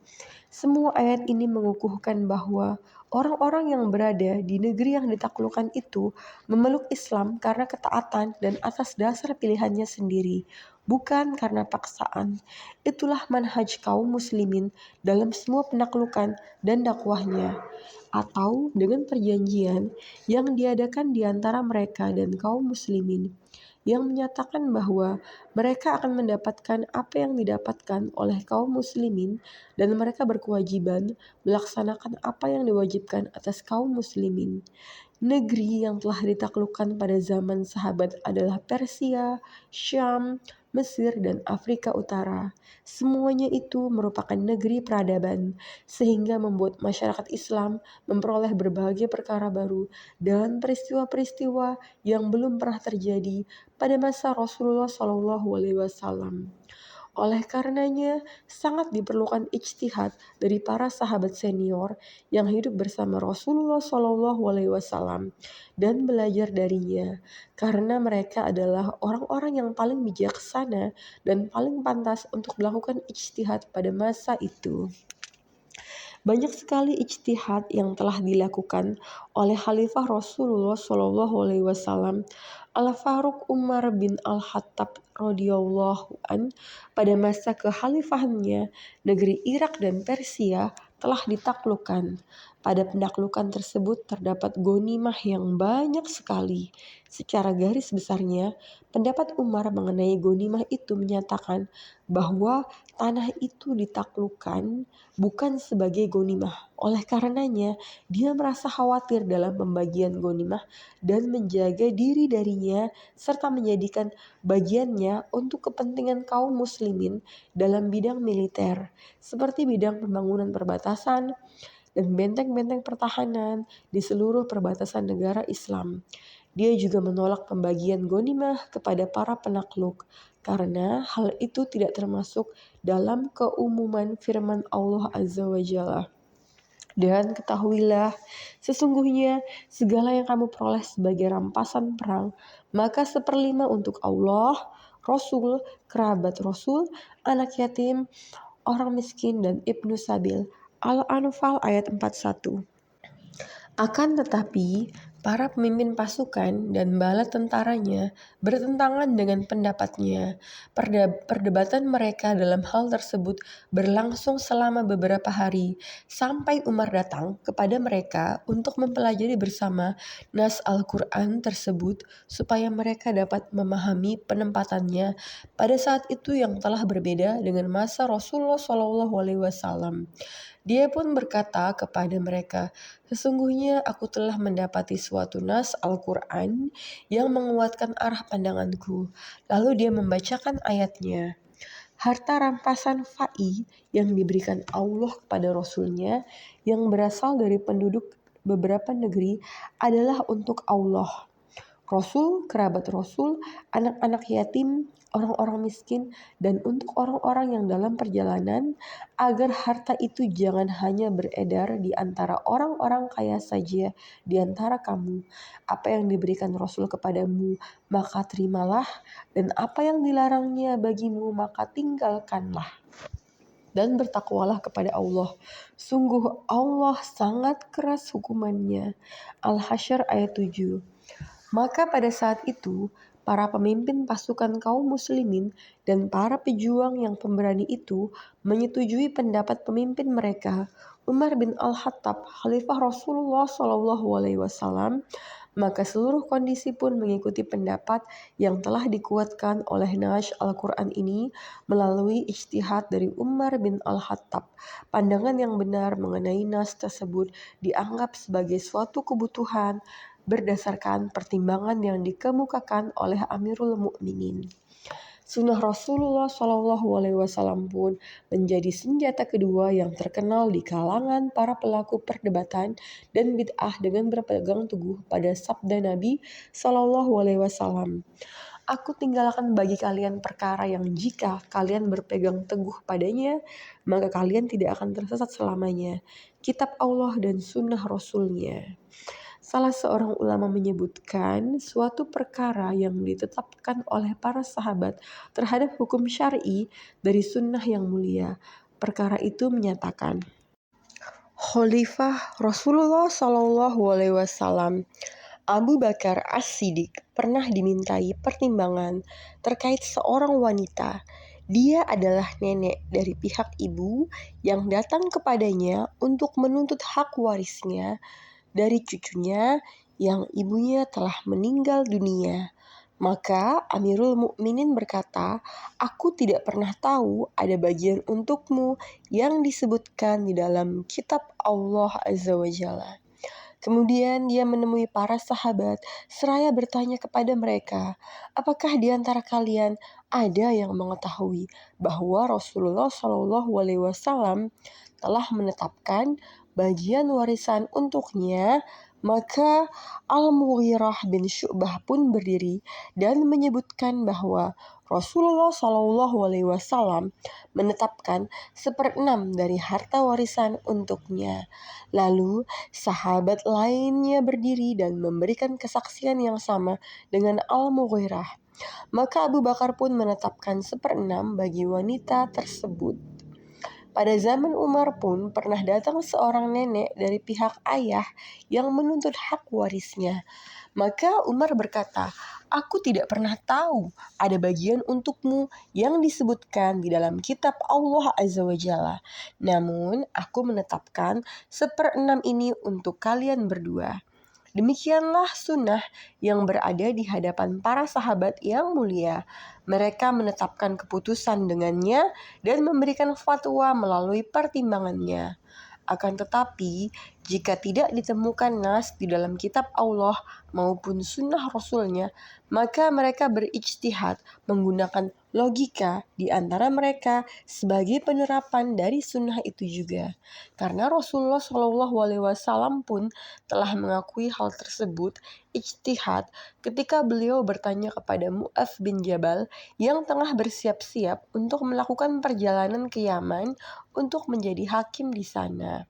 Semua ayat ini mengukuhkan bahwa orang-orang yang berada di negeri yang ditaklukkan itu memeluk Islam karena ketaatan dan atas dasar pilihannya sendiri, bukan karena paksaan. Itulah manhaj kaum muslimin dalam semua penaklukan dan dakwahnya, atau dengan perjanjian yang diadakan di antara mereka dan kaum muslimin, yang menyatakan bahwa mereka akan mendapatkan apa yang didapatkan oleh kaum muslimin dan mereka berkewajiban melaksanakan apa yang diwajibkan atas kaum muslimin. Negeri yang telah ditaklukkan pada zaman sahabat adalah Persia, Syam, Mesir, dan Afrika Utara. Semuanya itu merupakan negeri peradaban, sehingga membuat masyarakat Islam memperoleh berbagai perkara baru dan peristiwa-peristiwa yang belum pernah terjadi pada masa Rasulullah SAW. Oleh karenanya, sangat diperlukan ijtihad dari para sahabat senior yang hidup bersama Rasulullah SAW dan belajar darinya, karena mereka adalah orang-orang yang paling bijaksana dan paling pantas untuk melakukan ijtihad pada masa itu. Banyak sekali ijtihad yang telah dilakukan oleh Khalifah Rasulullah SAW, Al-Faruq Umar bin Al-Khattab radhiyallahu an. Pada masa kekhalifahannya, negeri Irak dan Persia telah ditaklukkan. Pada penaklukan tersebut terdapat ghanimah yang banyak sekali. Secara garis besarnya, pendapat Umar mengenai ghanimah itu menyatakan bahwa tanah itu ditaklukkan bukan sebagai ghanimah. Oleh karenanya, dia merasa khawatir dalam pembagian ghanimah dan menjaga diri darinya serta menjadikan bagiannya untuk kepentingan kaum muslimin dalam bidang militer, seperti bidang pembangunan perbatasan dan benteng-benteng pertahanan di seluruh perbatasan negara Islam. Dia juga menolak pembagian ghanimah kepada para penakluk, karena hal itu tidak termasuk dalam keumuman firman Allah Azza wa Jalla. Dan ketahuilah, sesungguhnya segala yang kamu peroleh sebagai rampasan perang, maka 1/5 untuk Allah, Rasul, kerabat Rasul, anak yatim, orang miskin, dan ibnu sabil. Al-Anfal ayat 41. Akan tetapi, Para pemimpin pasukan dan bala tentaranya bertentangan dengan pendapatnya. Perdebatan mereka dalam hal tersebut berlangsung selama beberapa hari, sampai Umar datang kepada mereka untuk mempelajari bersama nas Al-Quran tersebut supaya mereka dapat memahami penempatannya pada saat itu yang telah berbeda dengan masa Rasulullah SAW. Dia pun berkata kepada mereka, "Sesungguhnya aku telah mendapati suatu nas Al-Quran yang menguatkan arah pandanganku." Lalu dia membacakan ayatnya. Harta rampasan fa'i yang diberikan Allah kepada Rasulnya yang berasal dari penduduk beberapa negeri adalah untuk Allah, Rasul, kerabat Rasul, anak-anak yatim, orang-orang miskin, dan untuk orang-orang yang dalam perjalanan, agar harta itu jangan hanya beredar di antara orang-orang kaya saja di antara kamu. Apa yang diberikan Rasul kepadamu, maka terimalah, dan apa yang dilarangnya bagimu, maka tinggalkanlah. Dan bertakwalah kepada Allah. Sungguh Allah sangat keras hukumannya. Al-Hasyr ayat 7. Maka pada saat itu, para pemimpin pasukan kaum muslimin dan para pejuang yang pemberani itu menyetujui pendapat pemimpin mereka, Umar bin Al-Khattab, Khalifah Rasulullah SAW. Maka seluruh kondisi pun mengikuti pendapat yang telah dikuatkan oleh Nash Al-Quran ini melalui ijtihad dari Umar bin Al-Khattab. Pandangan yang benar mengenai nas tersebut dianggap sebagai suatu kebutuhan berdasarkan pertimbangan yang dikemukakan oleh Amirul Mukminin. Sunnah Rasulullah SAW pun menjadi senjata kedua yang terkenal di kalangan para pelaku perdebatan dan bid'ah dengan berpegang teguh pada sabda Nabi SAW. Aku tinggalkan bagi kalian perkara yang jika kalian berpegang teguh padanya, maka kalian tidak akan tersesat selamanya. Kitab Allah dan sunnah Rasulnya. Salah seorang ulama menyebutkan suatu perkara yang ditetapkan oleh para sahabat terhadap hukum syar'i dari sunnah yang mulia. Perkara itu menyatakan, Khalifah Rasulullah SAW Abu Bakar As-Siddiq pernah dimintai pertimbangan terkait seorang wanita. Dia adalah nenek dari pihak ibu yang datang kepadanya untuk menuntut hak warisnya dari cucunya yang ibunya telah meninggal dunia. Maka Amirul Mukminin berkata, "Aku tidak pernah tahu ada bagian untukmu yang disebutkan di dalam kitab Allah Azza wa Jalla." Kemudian dia menemui para sahabat seraya bertanya kepada mereka, "Apakah di antara kalian ada yang mengetahui bahwa Rasulullah SAW telah menetapkan bagian warisan untuknya?" Maka Al-Mughirah bin Syu'bah pun berdiri dan menyebutkan bahwa Rasulullah SAW menetapkan 1/6 dari harta warisan untuknya. Lalu sahabat lainnya berdiri dan memberikan kesaksian yang sama dengan Al-Mughirah. Maka Abu Bakar pun menetapkan 1/6 bagi wanita tersebut. Pada zaman Umar pun pernah datang seorang nenek dari pihak ayah yang menuntut hak warisnya. Maka Umar berkata, "Aku tidak pernah tahu ada bagian untukmu yang disebutkan di dalam kitab Allah Azza wa Jalla. Namun aku menetapkan 1/6 ini untuk kalian berdua." Demikianlah sunnah yang berada di hadapan para sahabat yang mulia. Mereka menetapkan keputusan dengannya dan memberikan fatwa melalui pertimbangannya. Akan tetapi, jika tidak ditemukan nas di dalam kitab Allah maupun sunnah Rasulnya, maka mereka berijtihad menggunakan logika di antara mereka sebagai penerapan dari sunnah itu juga. Karena Rasulullah SAW pun telah mengakui hal tersebut, ijtihad, ketika beliau bertanya kepada Mu'adz bin Jabal yang tengah bersiap-siap untuk melakukan perjalanan ke Yaman untuk menjadi hakim di sana.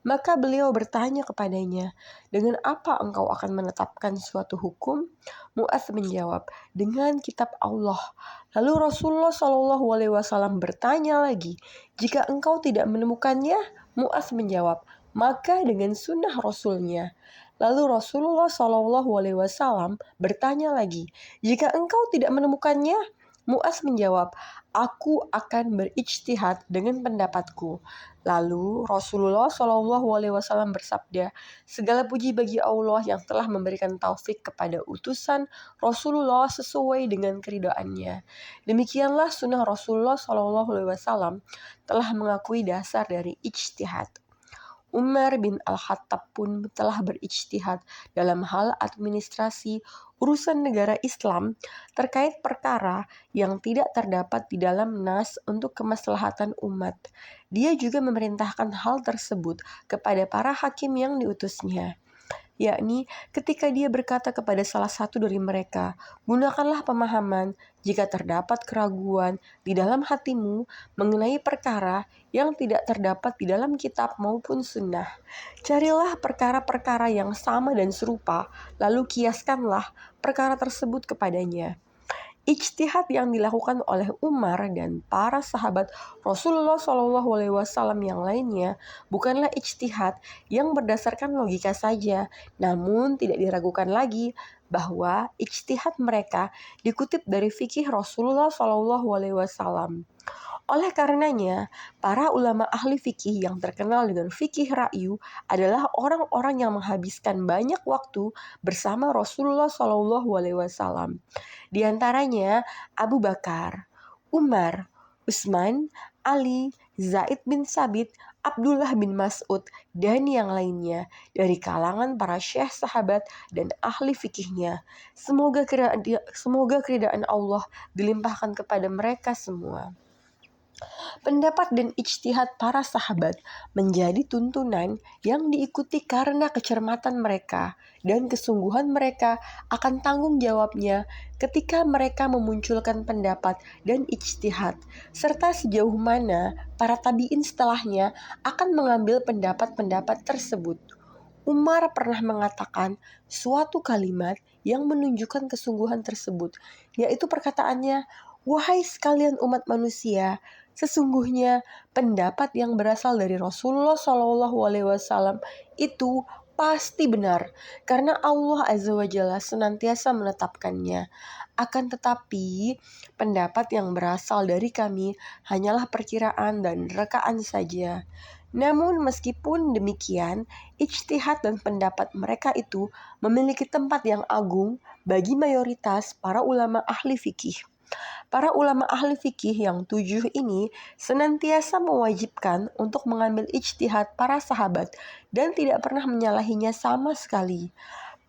Maka beliau bertanya kepadanya, "Dengan apa engkau akan menetapkan suatu hukum?" Mu'adz menjawab, "Dengan kitab Allah." Lalu Rasulullah SAW bertanya lagi, "Jika engkau tidak menemukannya?" Mu'adz menjawab, "Maka dengan sunnah Rasulnya." Lalu Rasulullah SAW bertanya lagi, "Jika engkau tidak menemukannya?" Mu'az menjawab, "Aku akan berijtihad dengan pendapatku." Lalu Rasulullah SAW bersabda, "Segala puji bagi Allah yang telah memberikan taufik kepada utusan Rasulullah sesuai dengan keridhaannya." Demikianlah sunnah Rasulullah SAW telah mengakui dasar dari ijtihad. Umar bin Al-Khattab pun telah berijtihad dalam hal administrasi urusan negara Islam terkait perkara yang tidak terdapat di dalam nas untuk kemaslahatan umat. Dia juga memerintahkan hal tersebut kepada para hakim yang diutusnya, yakni ketika dia berkata kepada salah satu dari mereka, "Gunakanlah pemahaman jika terdapat keraguan di dalam hatimu mengenai perkara yang tidak terdapat di dalam kitab maupun sunnah. Carilah perkara-perkara yang sama dan serupa, lalu kiaskanlah perkara tersebut kepadanya." Ijtihad yang dilakukan oleh Umar dan para sahabat Rasulullah SAW yang lainnya bukanlah ijtihad yang berdasarkan logika saja, namun tidak diragukan lagi bahwa ijtihad mereka dikutip dari fikih Rasulullah SAW. Oleh karenanya, para ulama ahli fikih yang terkenal dengan fikih ra'yu adalah orang-orang yang menghabiskan banyak waktu bersama Rasulullah SAW. Di antaranya Abu Bakar, Umar, Utsman, Ali, Zaid bin Sabit, Abdullah bin Mas'ud, dan yang lainnya dari kalangan para syekh sahabat dan ahli fikihnya. Semoga keridaan Allah dilimpahkan kepada mereka semua. Pendapat dan ijtihad para sahabat menjadi tuntunan yang diikuti karena kecermatan mereka dan kesungguhan mereka akan tanggung jawabnya ketika mereka memunculkan pendapat dan ijtihad, serta sejauh mana para tabi'in setelahnya akan mengambil pendapat-pendapat tersebut. Umar pernah mengatakan suatu kalimat yang menunjukkan kesungguhan tersebut, yaitu perkataannya, "Wahai sekalian umat manusia, sesungguhnya pendapat yang berasal dari Rasulullah SAW itu pasti benar, karena Allah Azza wa Jalla senantiasa menetapkannya. Akan tetapi, pendapat yang berasal dari kami hanyalah perkiraan dan rekaan saja." Namun meskipun demikian, ijtihad dan pendapat mereka itu memiliki tempat yang agung bagi mayoritas para ulama ahli fikih. Para ulama ahli fikih yang 7 ini senantiasa mewajibkan untuk mengambil ijtihad para sahabat dan tidak pernah menyalahinya sama sekali.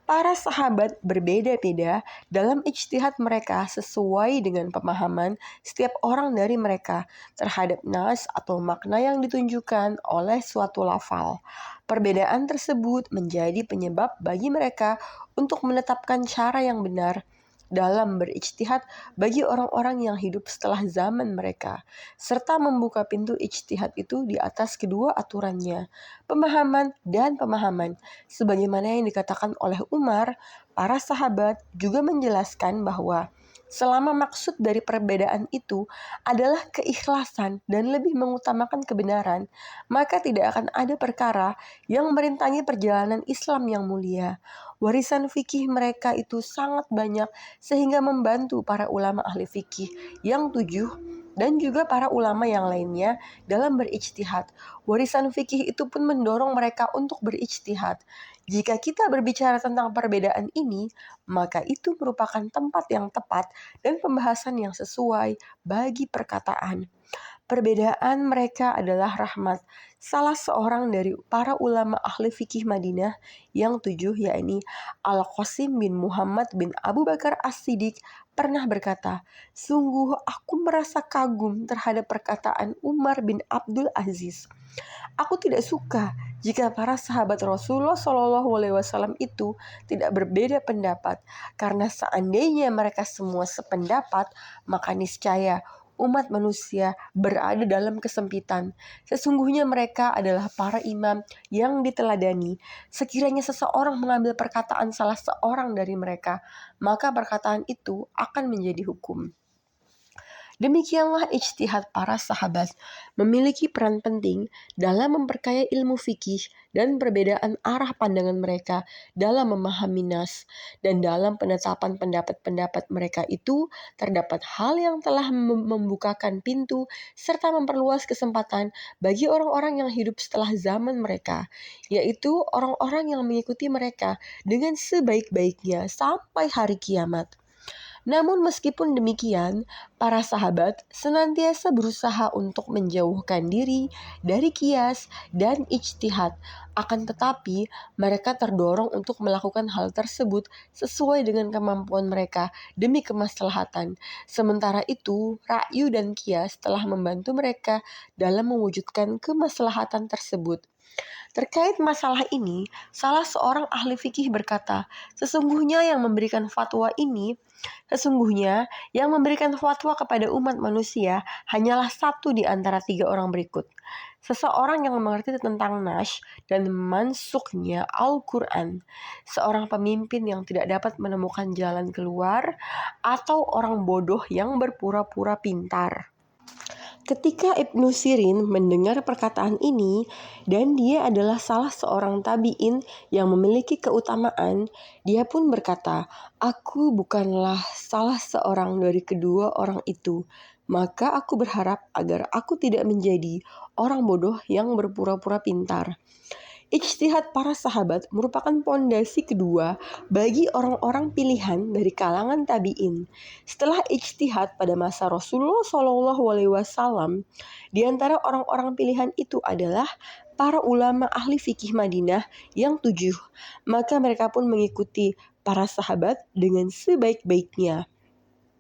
Para sahabat berbeda-beda dalam ijtihad mereka sesuai dengan pemahaman setiap orang dari mereka terhadap nas atau makna yang ditunjukkan oleh suatu lafal. Perbedaan tersebut menjadi penyebab bagi mereka untuk menetapkan cara yang benar dalam berijtihad bagi orang-orang yang hidup setelah zaman mereka, serta membuka pintu ijtihad itu di atas kedua aturannya, pemahaman dan pemahaman. Sebagaimana yang dikatakan oleh Umar, para sahabat juga menjelaskan bahwa selama maksud dari perbedaan itu adalah keikhlasan dan lebih mengutamakan kebenaran, maka tidak akan ada perkara yang merintangi perjalanan Islam yang mulia. Warisan fikih mereka itu sangat banyak sehingga membantu para ulama ahli fikih yang 7 dan juga para ulama yang lainnya dalam berijtihad. Warisan fikih itu pun mendorong mereka untuk berijtihad. Jika kita berbicara tentang perbedaan ini, maka itu merupakan tempat yang tepat dan pembahasan yang sesuai bagi perkataan. Perbedaan mereka adalah rahmat. Salah seorang dari para ulama ahli fikih Madinah yang 7, yakni Al-Qasim bin Muhammad bin Abu Bakar As-Siddiq, pernah berkata, "Sungguh aku merasa kagum terhadap perkataan Umar bin Abdul Aziz. Aku tidak suka jika para sahabat Rasulullah SAW itu tidak berbeda pendapat, karena seandainya mereka semua sependapat, maka niscaya umat manusia berada dalam kesempitan. Sesungguhnya mereka adalah para imam yang diteladani. Sekiranya seseorang mengambil perkataan salah seorang dari mereka, maka perkataan itu akan menjadi hukum." Demikianlah ijtihad para sahabat memiliki peran penting dalam memperkaya ilmu fikih dan perbedaan arah pandangan mereka dalam memahami nas, dan dalam penetapan pendapat-pendapat mereka itu terdapat hal yang telah membukakan pintu serta memperluas kesempatan bagi orang-orang yang hidup setelah zaman mereka, yaitu orang-orang yang mengikuti mereka dengan sebaik-baiknya sampai hari kiamat. Namun meskipun demikian, para sahabat senantiasa berusaha untuk menjauhkan diri dari kias dan ijtihad. Akan tetapi, mereka terdorong untuk melakukan hal tersebut sesuai dengan kemampuan mereka demi kemaslahatan. Sementara itu, ra'yu dan kias telah membantu mereka dalam mewujudkan kemaslahatan tersebut. Terkait masalah ini, salah seorang ahli fikih berkata, Sesungguhnya yang memberikan fatwa kepada umat manusia hanyalah satu di antara 3 orang berikut. Seseorang yang mengerti tentang nash dan mansuknya Al-Quran, seorang pemimpin yang tidak dapat menemukan jalan keluar, atau orang bodoh yang berpura-pura pintar. Ketika Ibnu Sirin mendengar perkataan ini, dan dia adalah salah seorang tabi'in yang memiliki keutamaan, dia pun berkata, "Aku bukanlah salah seorang dari kedua orang itu, maka aku berharap agar aku tidak menjadi orang bodoh yang berpura-pura pintar." Ijtihad para sahabat merupakan pondasi kedua bagi orang-orang pilihan dari kalangan tabi'in. Setelah ijtihad pada masa Rasulullah SAW, di antara orang-orang pilihan itu adalah para ulama ahli fikih Madinah yang 7. Maka mereka pun mengikuti para sahabat dengan sebaik-baiknya.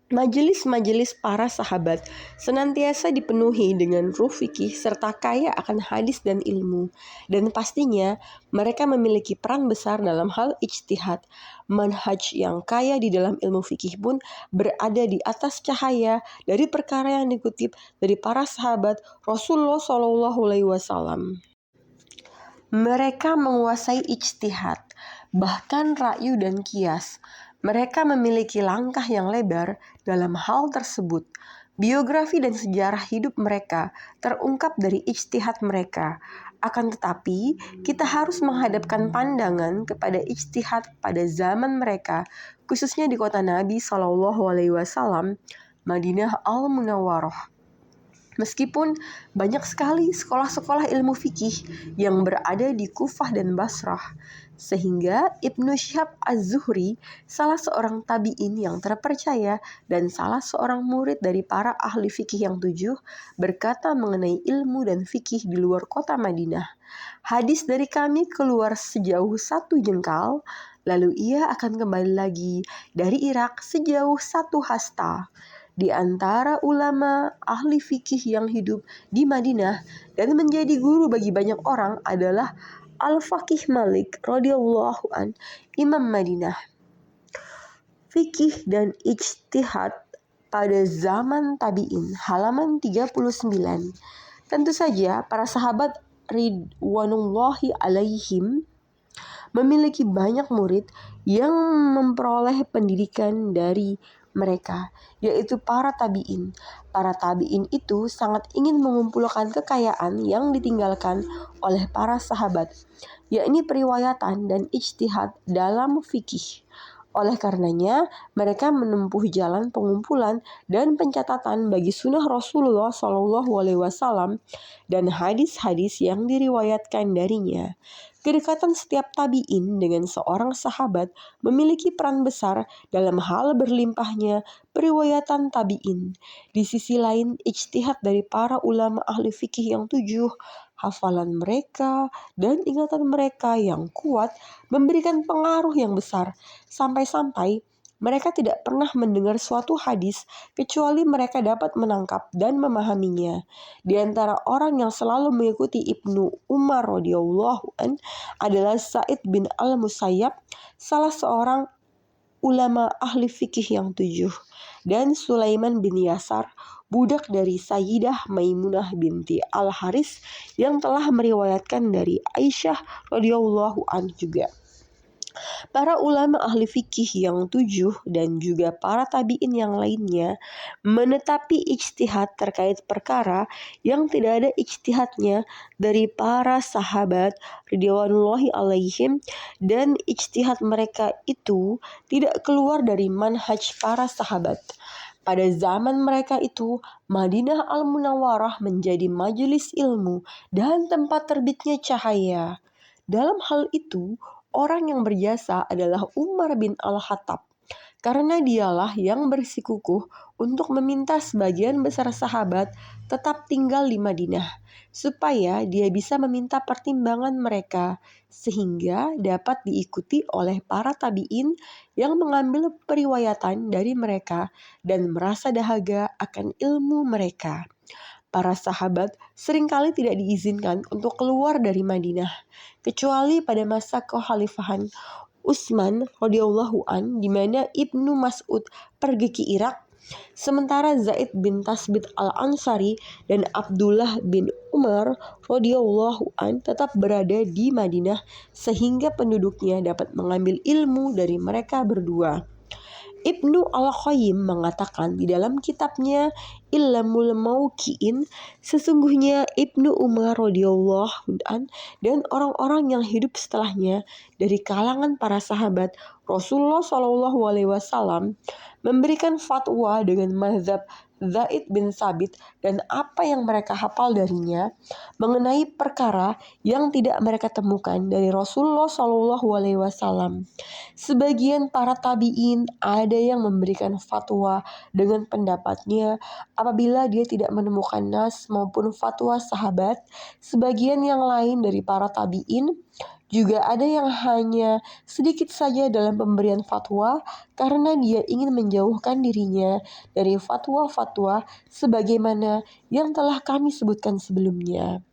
Majelis-majelis para sahabat senantiasa dipenuhi dengan ruh fikih serta kaya akan hadis dan ilmu, dan pastinya mereka memiliki peran besar dalam hal ijtihad. Manhaj yang kaya di dalam ilmu fikih pun berada di atas cahaya dari perkara yang dikutip dari para sahabat Rasulullah SAW. Mereka menguasai ijtihad, bahkan ra'yu dan kias. Mereka memiliki langkah yang lebar dalam hal tersebut. Biografi dan sejarah hidup mereka terungkap dari ijtihad mereka. Akan tetapi, kita harus menghadapkan pandangan kepada ijtihad pada zaman mereka, khususnya di kota Nabi SAW, Madinah Al-Munawwarah. Meskipun banyak sekali sekolah-sekolah ilmu fikih yang berada di Kufah dan Basrah, sehingga Ibnu Syihab Az-Zuhri, salah seorang tabi'in yang terpercaya dan salah seorang murid dari para ahli fikih yang 7, berkata mengenai ilmu dan fikih di luar kota Madinah, "Hadis dari kami keluar sejauh 1 jengkal, lalu ia akan kembali lagi dari Irak sejauh 1 hasta." Di antara ulama ahli fikih yang hidup di Madinah dan menjadi guru bagi banyak orang adalah Al-Faqih Malik radhiyallahu an, Imam Madinah. Fikih dan ijtihad pada zaman tabi'in, halaman 39. Tentu saja para sahabat ridwanullahi alaihim memiliki banyak murid yang memperoleh pendidikan dari mereka, yaitu para tabi'in. Para tabi'in itu sangat ingin mengumpulkan kekayaan yang ditinggalkan oleh para sahabat, yakni periwayatan dan ijtihad dalam fikih. Oleh karenanya, mereka menempuh jalan pengumpulan dan pencatatan bagi sunnah Rasulullah SAW dan hadis-hadis yang diriwayatkan darinya. Kedekatan setiap tabi'in dengan seorang sahabat memiliki peran besar dalam hal berlimpahnya periwayatan tabi'in. Di sisi lain, ijtihad dari para ulama ahli fikih yang 7, hafalan mereka dan ingatan mereka yang kuat memberikan pengaruh yang besar, sampai-sampai mereka tidak pernah mendengar suatu hadis kecuali mereka dapat menangkap dan memahaminya. Di antara orang yang selalu mengikuti Ibnu Umar radhiyallahu an adalah Sa'id bin Al-Musayyab, salah seorang ulama ahli fikih yang 7, dan Sulaiman bin Yasar, budak dari Sayyidah Maimunah binti Al-Haris yang telah meriwayatkan dari Aisyah radhiyallahu an juga. Para ulama ahli fikih yang 7 dan juga para tabi'in yang lainnya menetapi ijtihad terkait perkara yang tidak ada ijtihadnya dari para sahabat ridwanullahi alaihim, dan ijtihad mereka itu tidak keluar dari manhaj para sahabat. Pada zaman mereka itu, Madinah Al-Munawwarah menjadi majelis ilmu dan tempat terbitnya cahaya. Dalam hal itu, orang yang berjasa adalah Umar bin Al-Khattab, karena dialah yang bersikukuh untuk meminta sebagian besar sahabat tetap tinggal di Madinah, supaya dia bisa meminta pertimbangan mereka, sehingga dapat diikuti oleh para tabi'in yang mengambil periwayatan dari mereka dan merasa dahaga akan ilmu mereka. Para sahabat seringkali tidak diizinkan untuk keluar dari Madinah, kecuali pada masa kekhalifahan Utsman radhiyallahu an, di mana Ibnu Mas'ud pergi ke Irak, sementara Zaid bin Tasbit al-Ansari dan Abdullah bin Umar radhiyallahu an tetap berada di Madinah, sehingga penduduknya dapat mengambil ilmu dari mereka berdua. Ibnu Al-Qayyim mengatakan di dalam kitabnya Ilmul Mauqi'in, sesungguhnya Ibnu Umar radhiyallahu an dan orang-orang yang hidup setelahnya dari kalangan para sahabat Rasulullah SAW memberikan fatwa dengan mazhab Zaid bin Sabit dan apa yang mereka hafal darinya mengenai perkara yang tidak mereka temukan dari Rasulullah SAW. Sebagian para tabi'in ada yang memberikan fatwa dengan pendapatnya apabila dia tidak menemukan nas maupun fatwa sahabat. Sebagian yang lain dari para tabi'in juga ada yang hanya sedikit saja dalam pemberian fatwa karena dia ingin menjauhkan dirinya dari fatwa-fatwa sebagaimana yang telah kami sebutkan sebelumnya.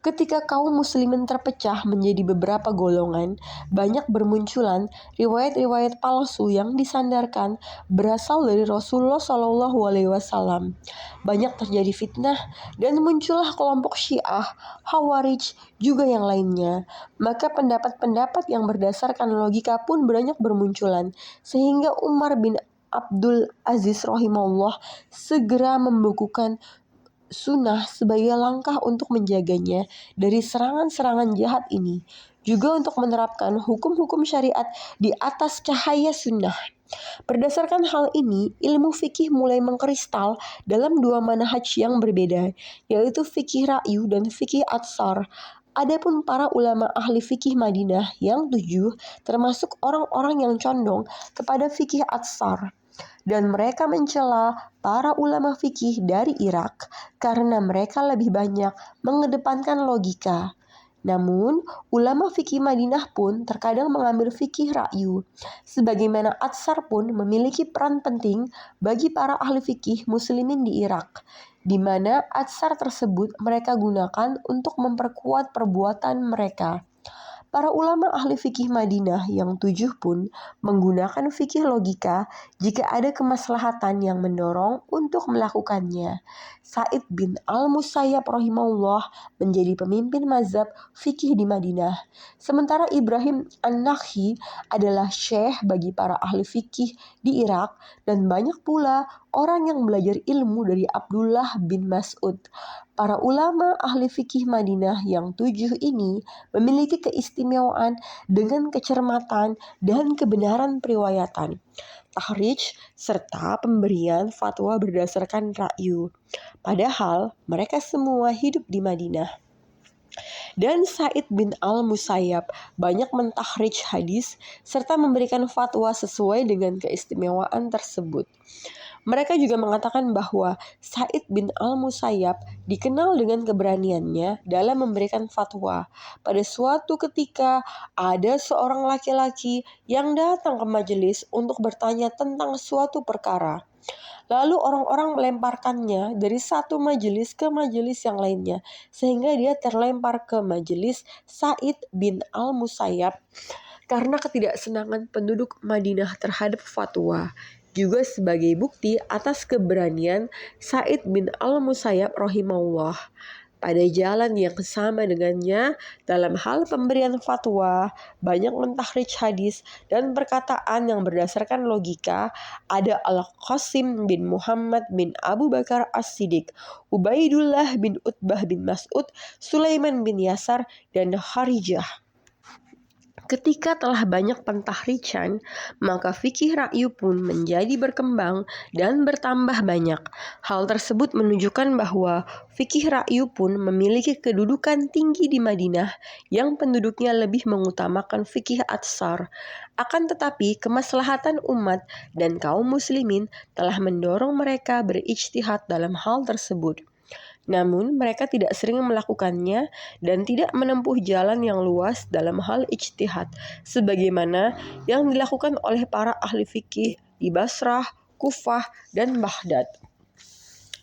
Ketika kaum muslimin terpecah menjadi beberapa golongan, banyak bermunculan riwayat-riwayat palsu yang disandarkan berasal dari Rasulullah SAW. Banyak terjadi fitnah dan muncullah kelompok Syiah, Khawarij, juga yang lainnya. Maka pendapat-pendapat yang berdasarkan logika pun banyak bermunculan, sehingga Umar bin Abdul Aziz rahimahullah segera membukukan sunnah sebagai langkah untuk menjaganya dari serangan-serangan jahat ini, juga untuk menerapkan hukum-hukum syariat di atas cahaya sunnah. Berdasarkan hal ini, ilmu fikih mulai mengkristal dalam dua manhaj yang berbeda, yaitu fikih ra'yu dan fikih atsar. Adapun para ulama ahli fikih Madinah yang 7 termasuk orang-orang yang condong kepada fikih atsar, dan mereka mencela para ulama fikih dari Irak karena mereka lebih banyak mengedepankan logika. Namun, ulama fikih Madinah pun terkadang mengambil fikih ra'yu, sebagaimana Atsar pun memiliki peran penting bagi para ahli fikih muslimin di Irak, di mana Atsar tersebut mereka gunakan untuk memperkuat perbuatan mereka. Para ulama ahli fikih Madinah yang 7 pun menggunakan fikih logika jika ada kemaslahatan yang mendorong untuk melakukannya. Sa'id bin Al-Musayyab rahimahullah menjadi pemimpin mazhab fikih di Madinah. Sementara Ibrahim An-Nakhi adalah syekh bagi para ahli fikih di Irak, dan banyak pula orang yang belajar ilmu dari Abdullah bin Mas'ud. Para ulama ahli fikih Madinah yang 7 ini memiliki keistimewaan dengan kecermatan dan kebenaran periwayatan, tahrij, serta pemberian fatwa berdasarkan ra'yu. Padahal mereka semua hidup di Madinah. Dan Sa'id bin Al-Musayyab banyak mentahrij hadis serta memberikan fatwa sesuai dengan keistimewaan tersebut. Mereka juga mengatakan bahwa Sa'id bin Al-Musayyab dikenal dengan keberaniannya dalam memberikan fatwa. Pada suatu ketika ada seorang laki-laki yang datang ke majelis untuk bertanya tentang suatu perkara. Lalu orang-orang melemparkannya dari satu majelis ke majelis yang lainnya, sehingga dia terlempar ke majelis Sa'id bin Al-Musayyab karena ketidaksenangan penduduk Madinah terhadap fatwa. Juga sebagai bukti atas keberanian Sa'id bin Al-Musayyab rahimahullah. pada jalan yang sama dengannya dalam hal pemberian fatwa, banyak mentahrijh hadis dan perkataan yang berdasarkan logika ada Al-Qasim bin Muhammad bin Abu Bakar As-Siddiq, Ubaidullah bin Utbah bin Mas'ud, Sulaiman bin Yasar, dan Harijah. Ketika telah banyak pentahrijan, maka fikih ra'yu pun menjadi berkembang dan bertambah banyak. Hal tersebut menunjukkan bahwa fikih ra'yu pun memiliki kedudukan tinggi di Madinah yang penduduknya lebih mengutamakan fikih atsar. Akan tetapi, kemaslahatan umat dan kaum muslimin telah mendorong mereka berijtihad dalam hal tersebut. Namun mereka tidak sering melakukannya dan tidak menempuh jalan yang luas dalam hal ijtihad, sebagaimana yang dilakukan oleh para ahli fikih di Basrah, Kufah, dan Baghdad.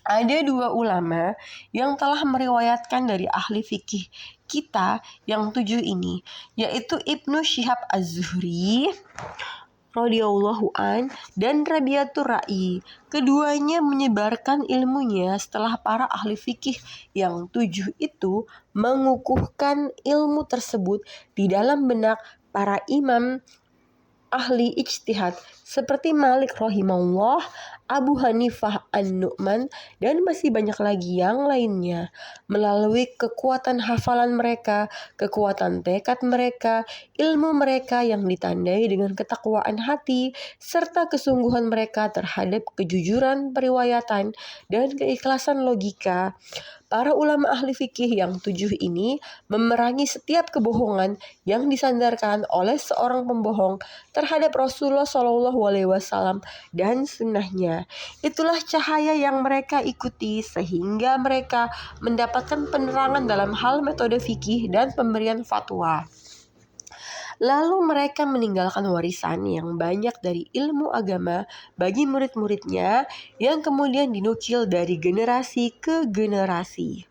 Ada 2 ulama yang telah meriwayatkan dari ahli fikih kita yang 7 ini, yaitu Ibnu Syihab Az-Zuhri radhiyallahu an dan Rabi'atur Ra'i. Keduanya menyebarkan ilmunya setelah para ahli fikih yang 7 itu mengukuhkan ilmu tersebut di dalam benak para imam ahli ijtihad seperti Malik rahimahullah, Abu Hanifah An-Nu'man, dan masih banyak lagi yang lainnya. Melalui kekuatan hafalan mereka, kekuatan tekad mereka, ilmu mereka yang ditandai dengan ketakwaan hati, serta kesungguhan mereka terhadap kejujuran periwayatan dan keikhlasan logika, para ulama ahli fikih yang 7 ini memerangi setiap kebohongan yang disandarkan oleh seorang pembohong terhadap Rasulullah SAW dan sunnahnya. Itulah cahaya yang mereka ikuti sehingga mereka mendapatkan penerangan dalam hal metode fikih dan pemberian fatwa. Lalu mereka meninggalkan warisan yang banyak dari ilmu agama bagi murid-muridnya yang kemudian dinukil dari generasi ke generasi.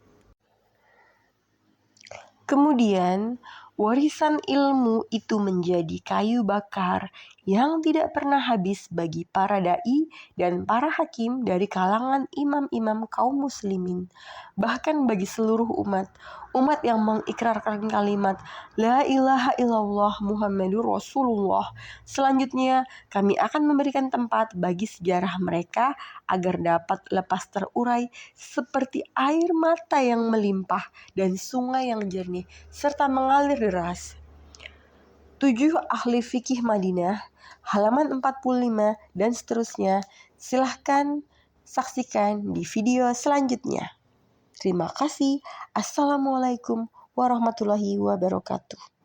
Kemudian warisan ilmu itu menjadi kayu bakar yang tidak pernah habis bagi para dai dan para hakim dari kalangan imam-imam kaum muslimin, bahkan bagi seluruh umat yang mengikrarkan kalimat La ilaha illallah Muhammadur Rasulullah. Selanjutnya kami akan memberikan tempat bagi sejarah mereka agar dapat lepas terurai seperti air mata yang melimpah dan sungai yang jernih serta mengalir deras. 7 ahli fikih Madinah, halaman 45 dan seterusnya. Silahkan saksikan di video selanjutnya. Terima kasih. Assalamualaikum warahmatullahi wabarakatuh.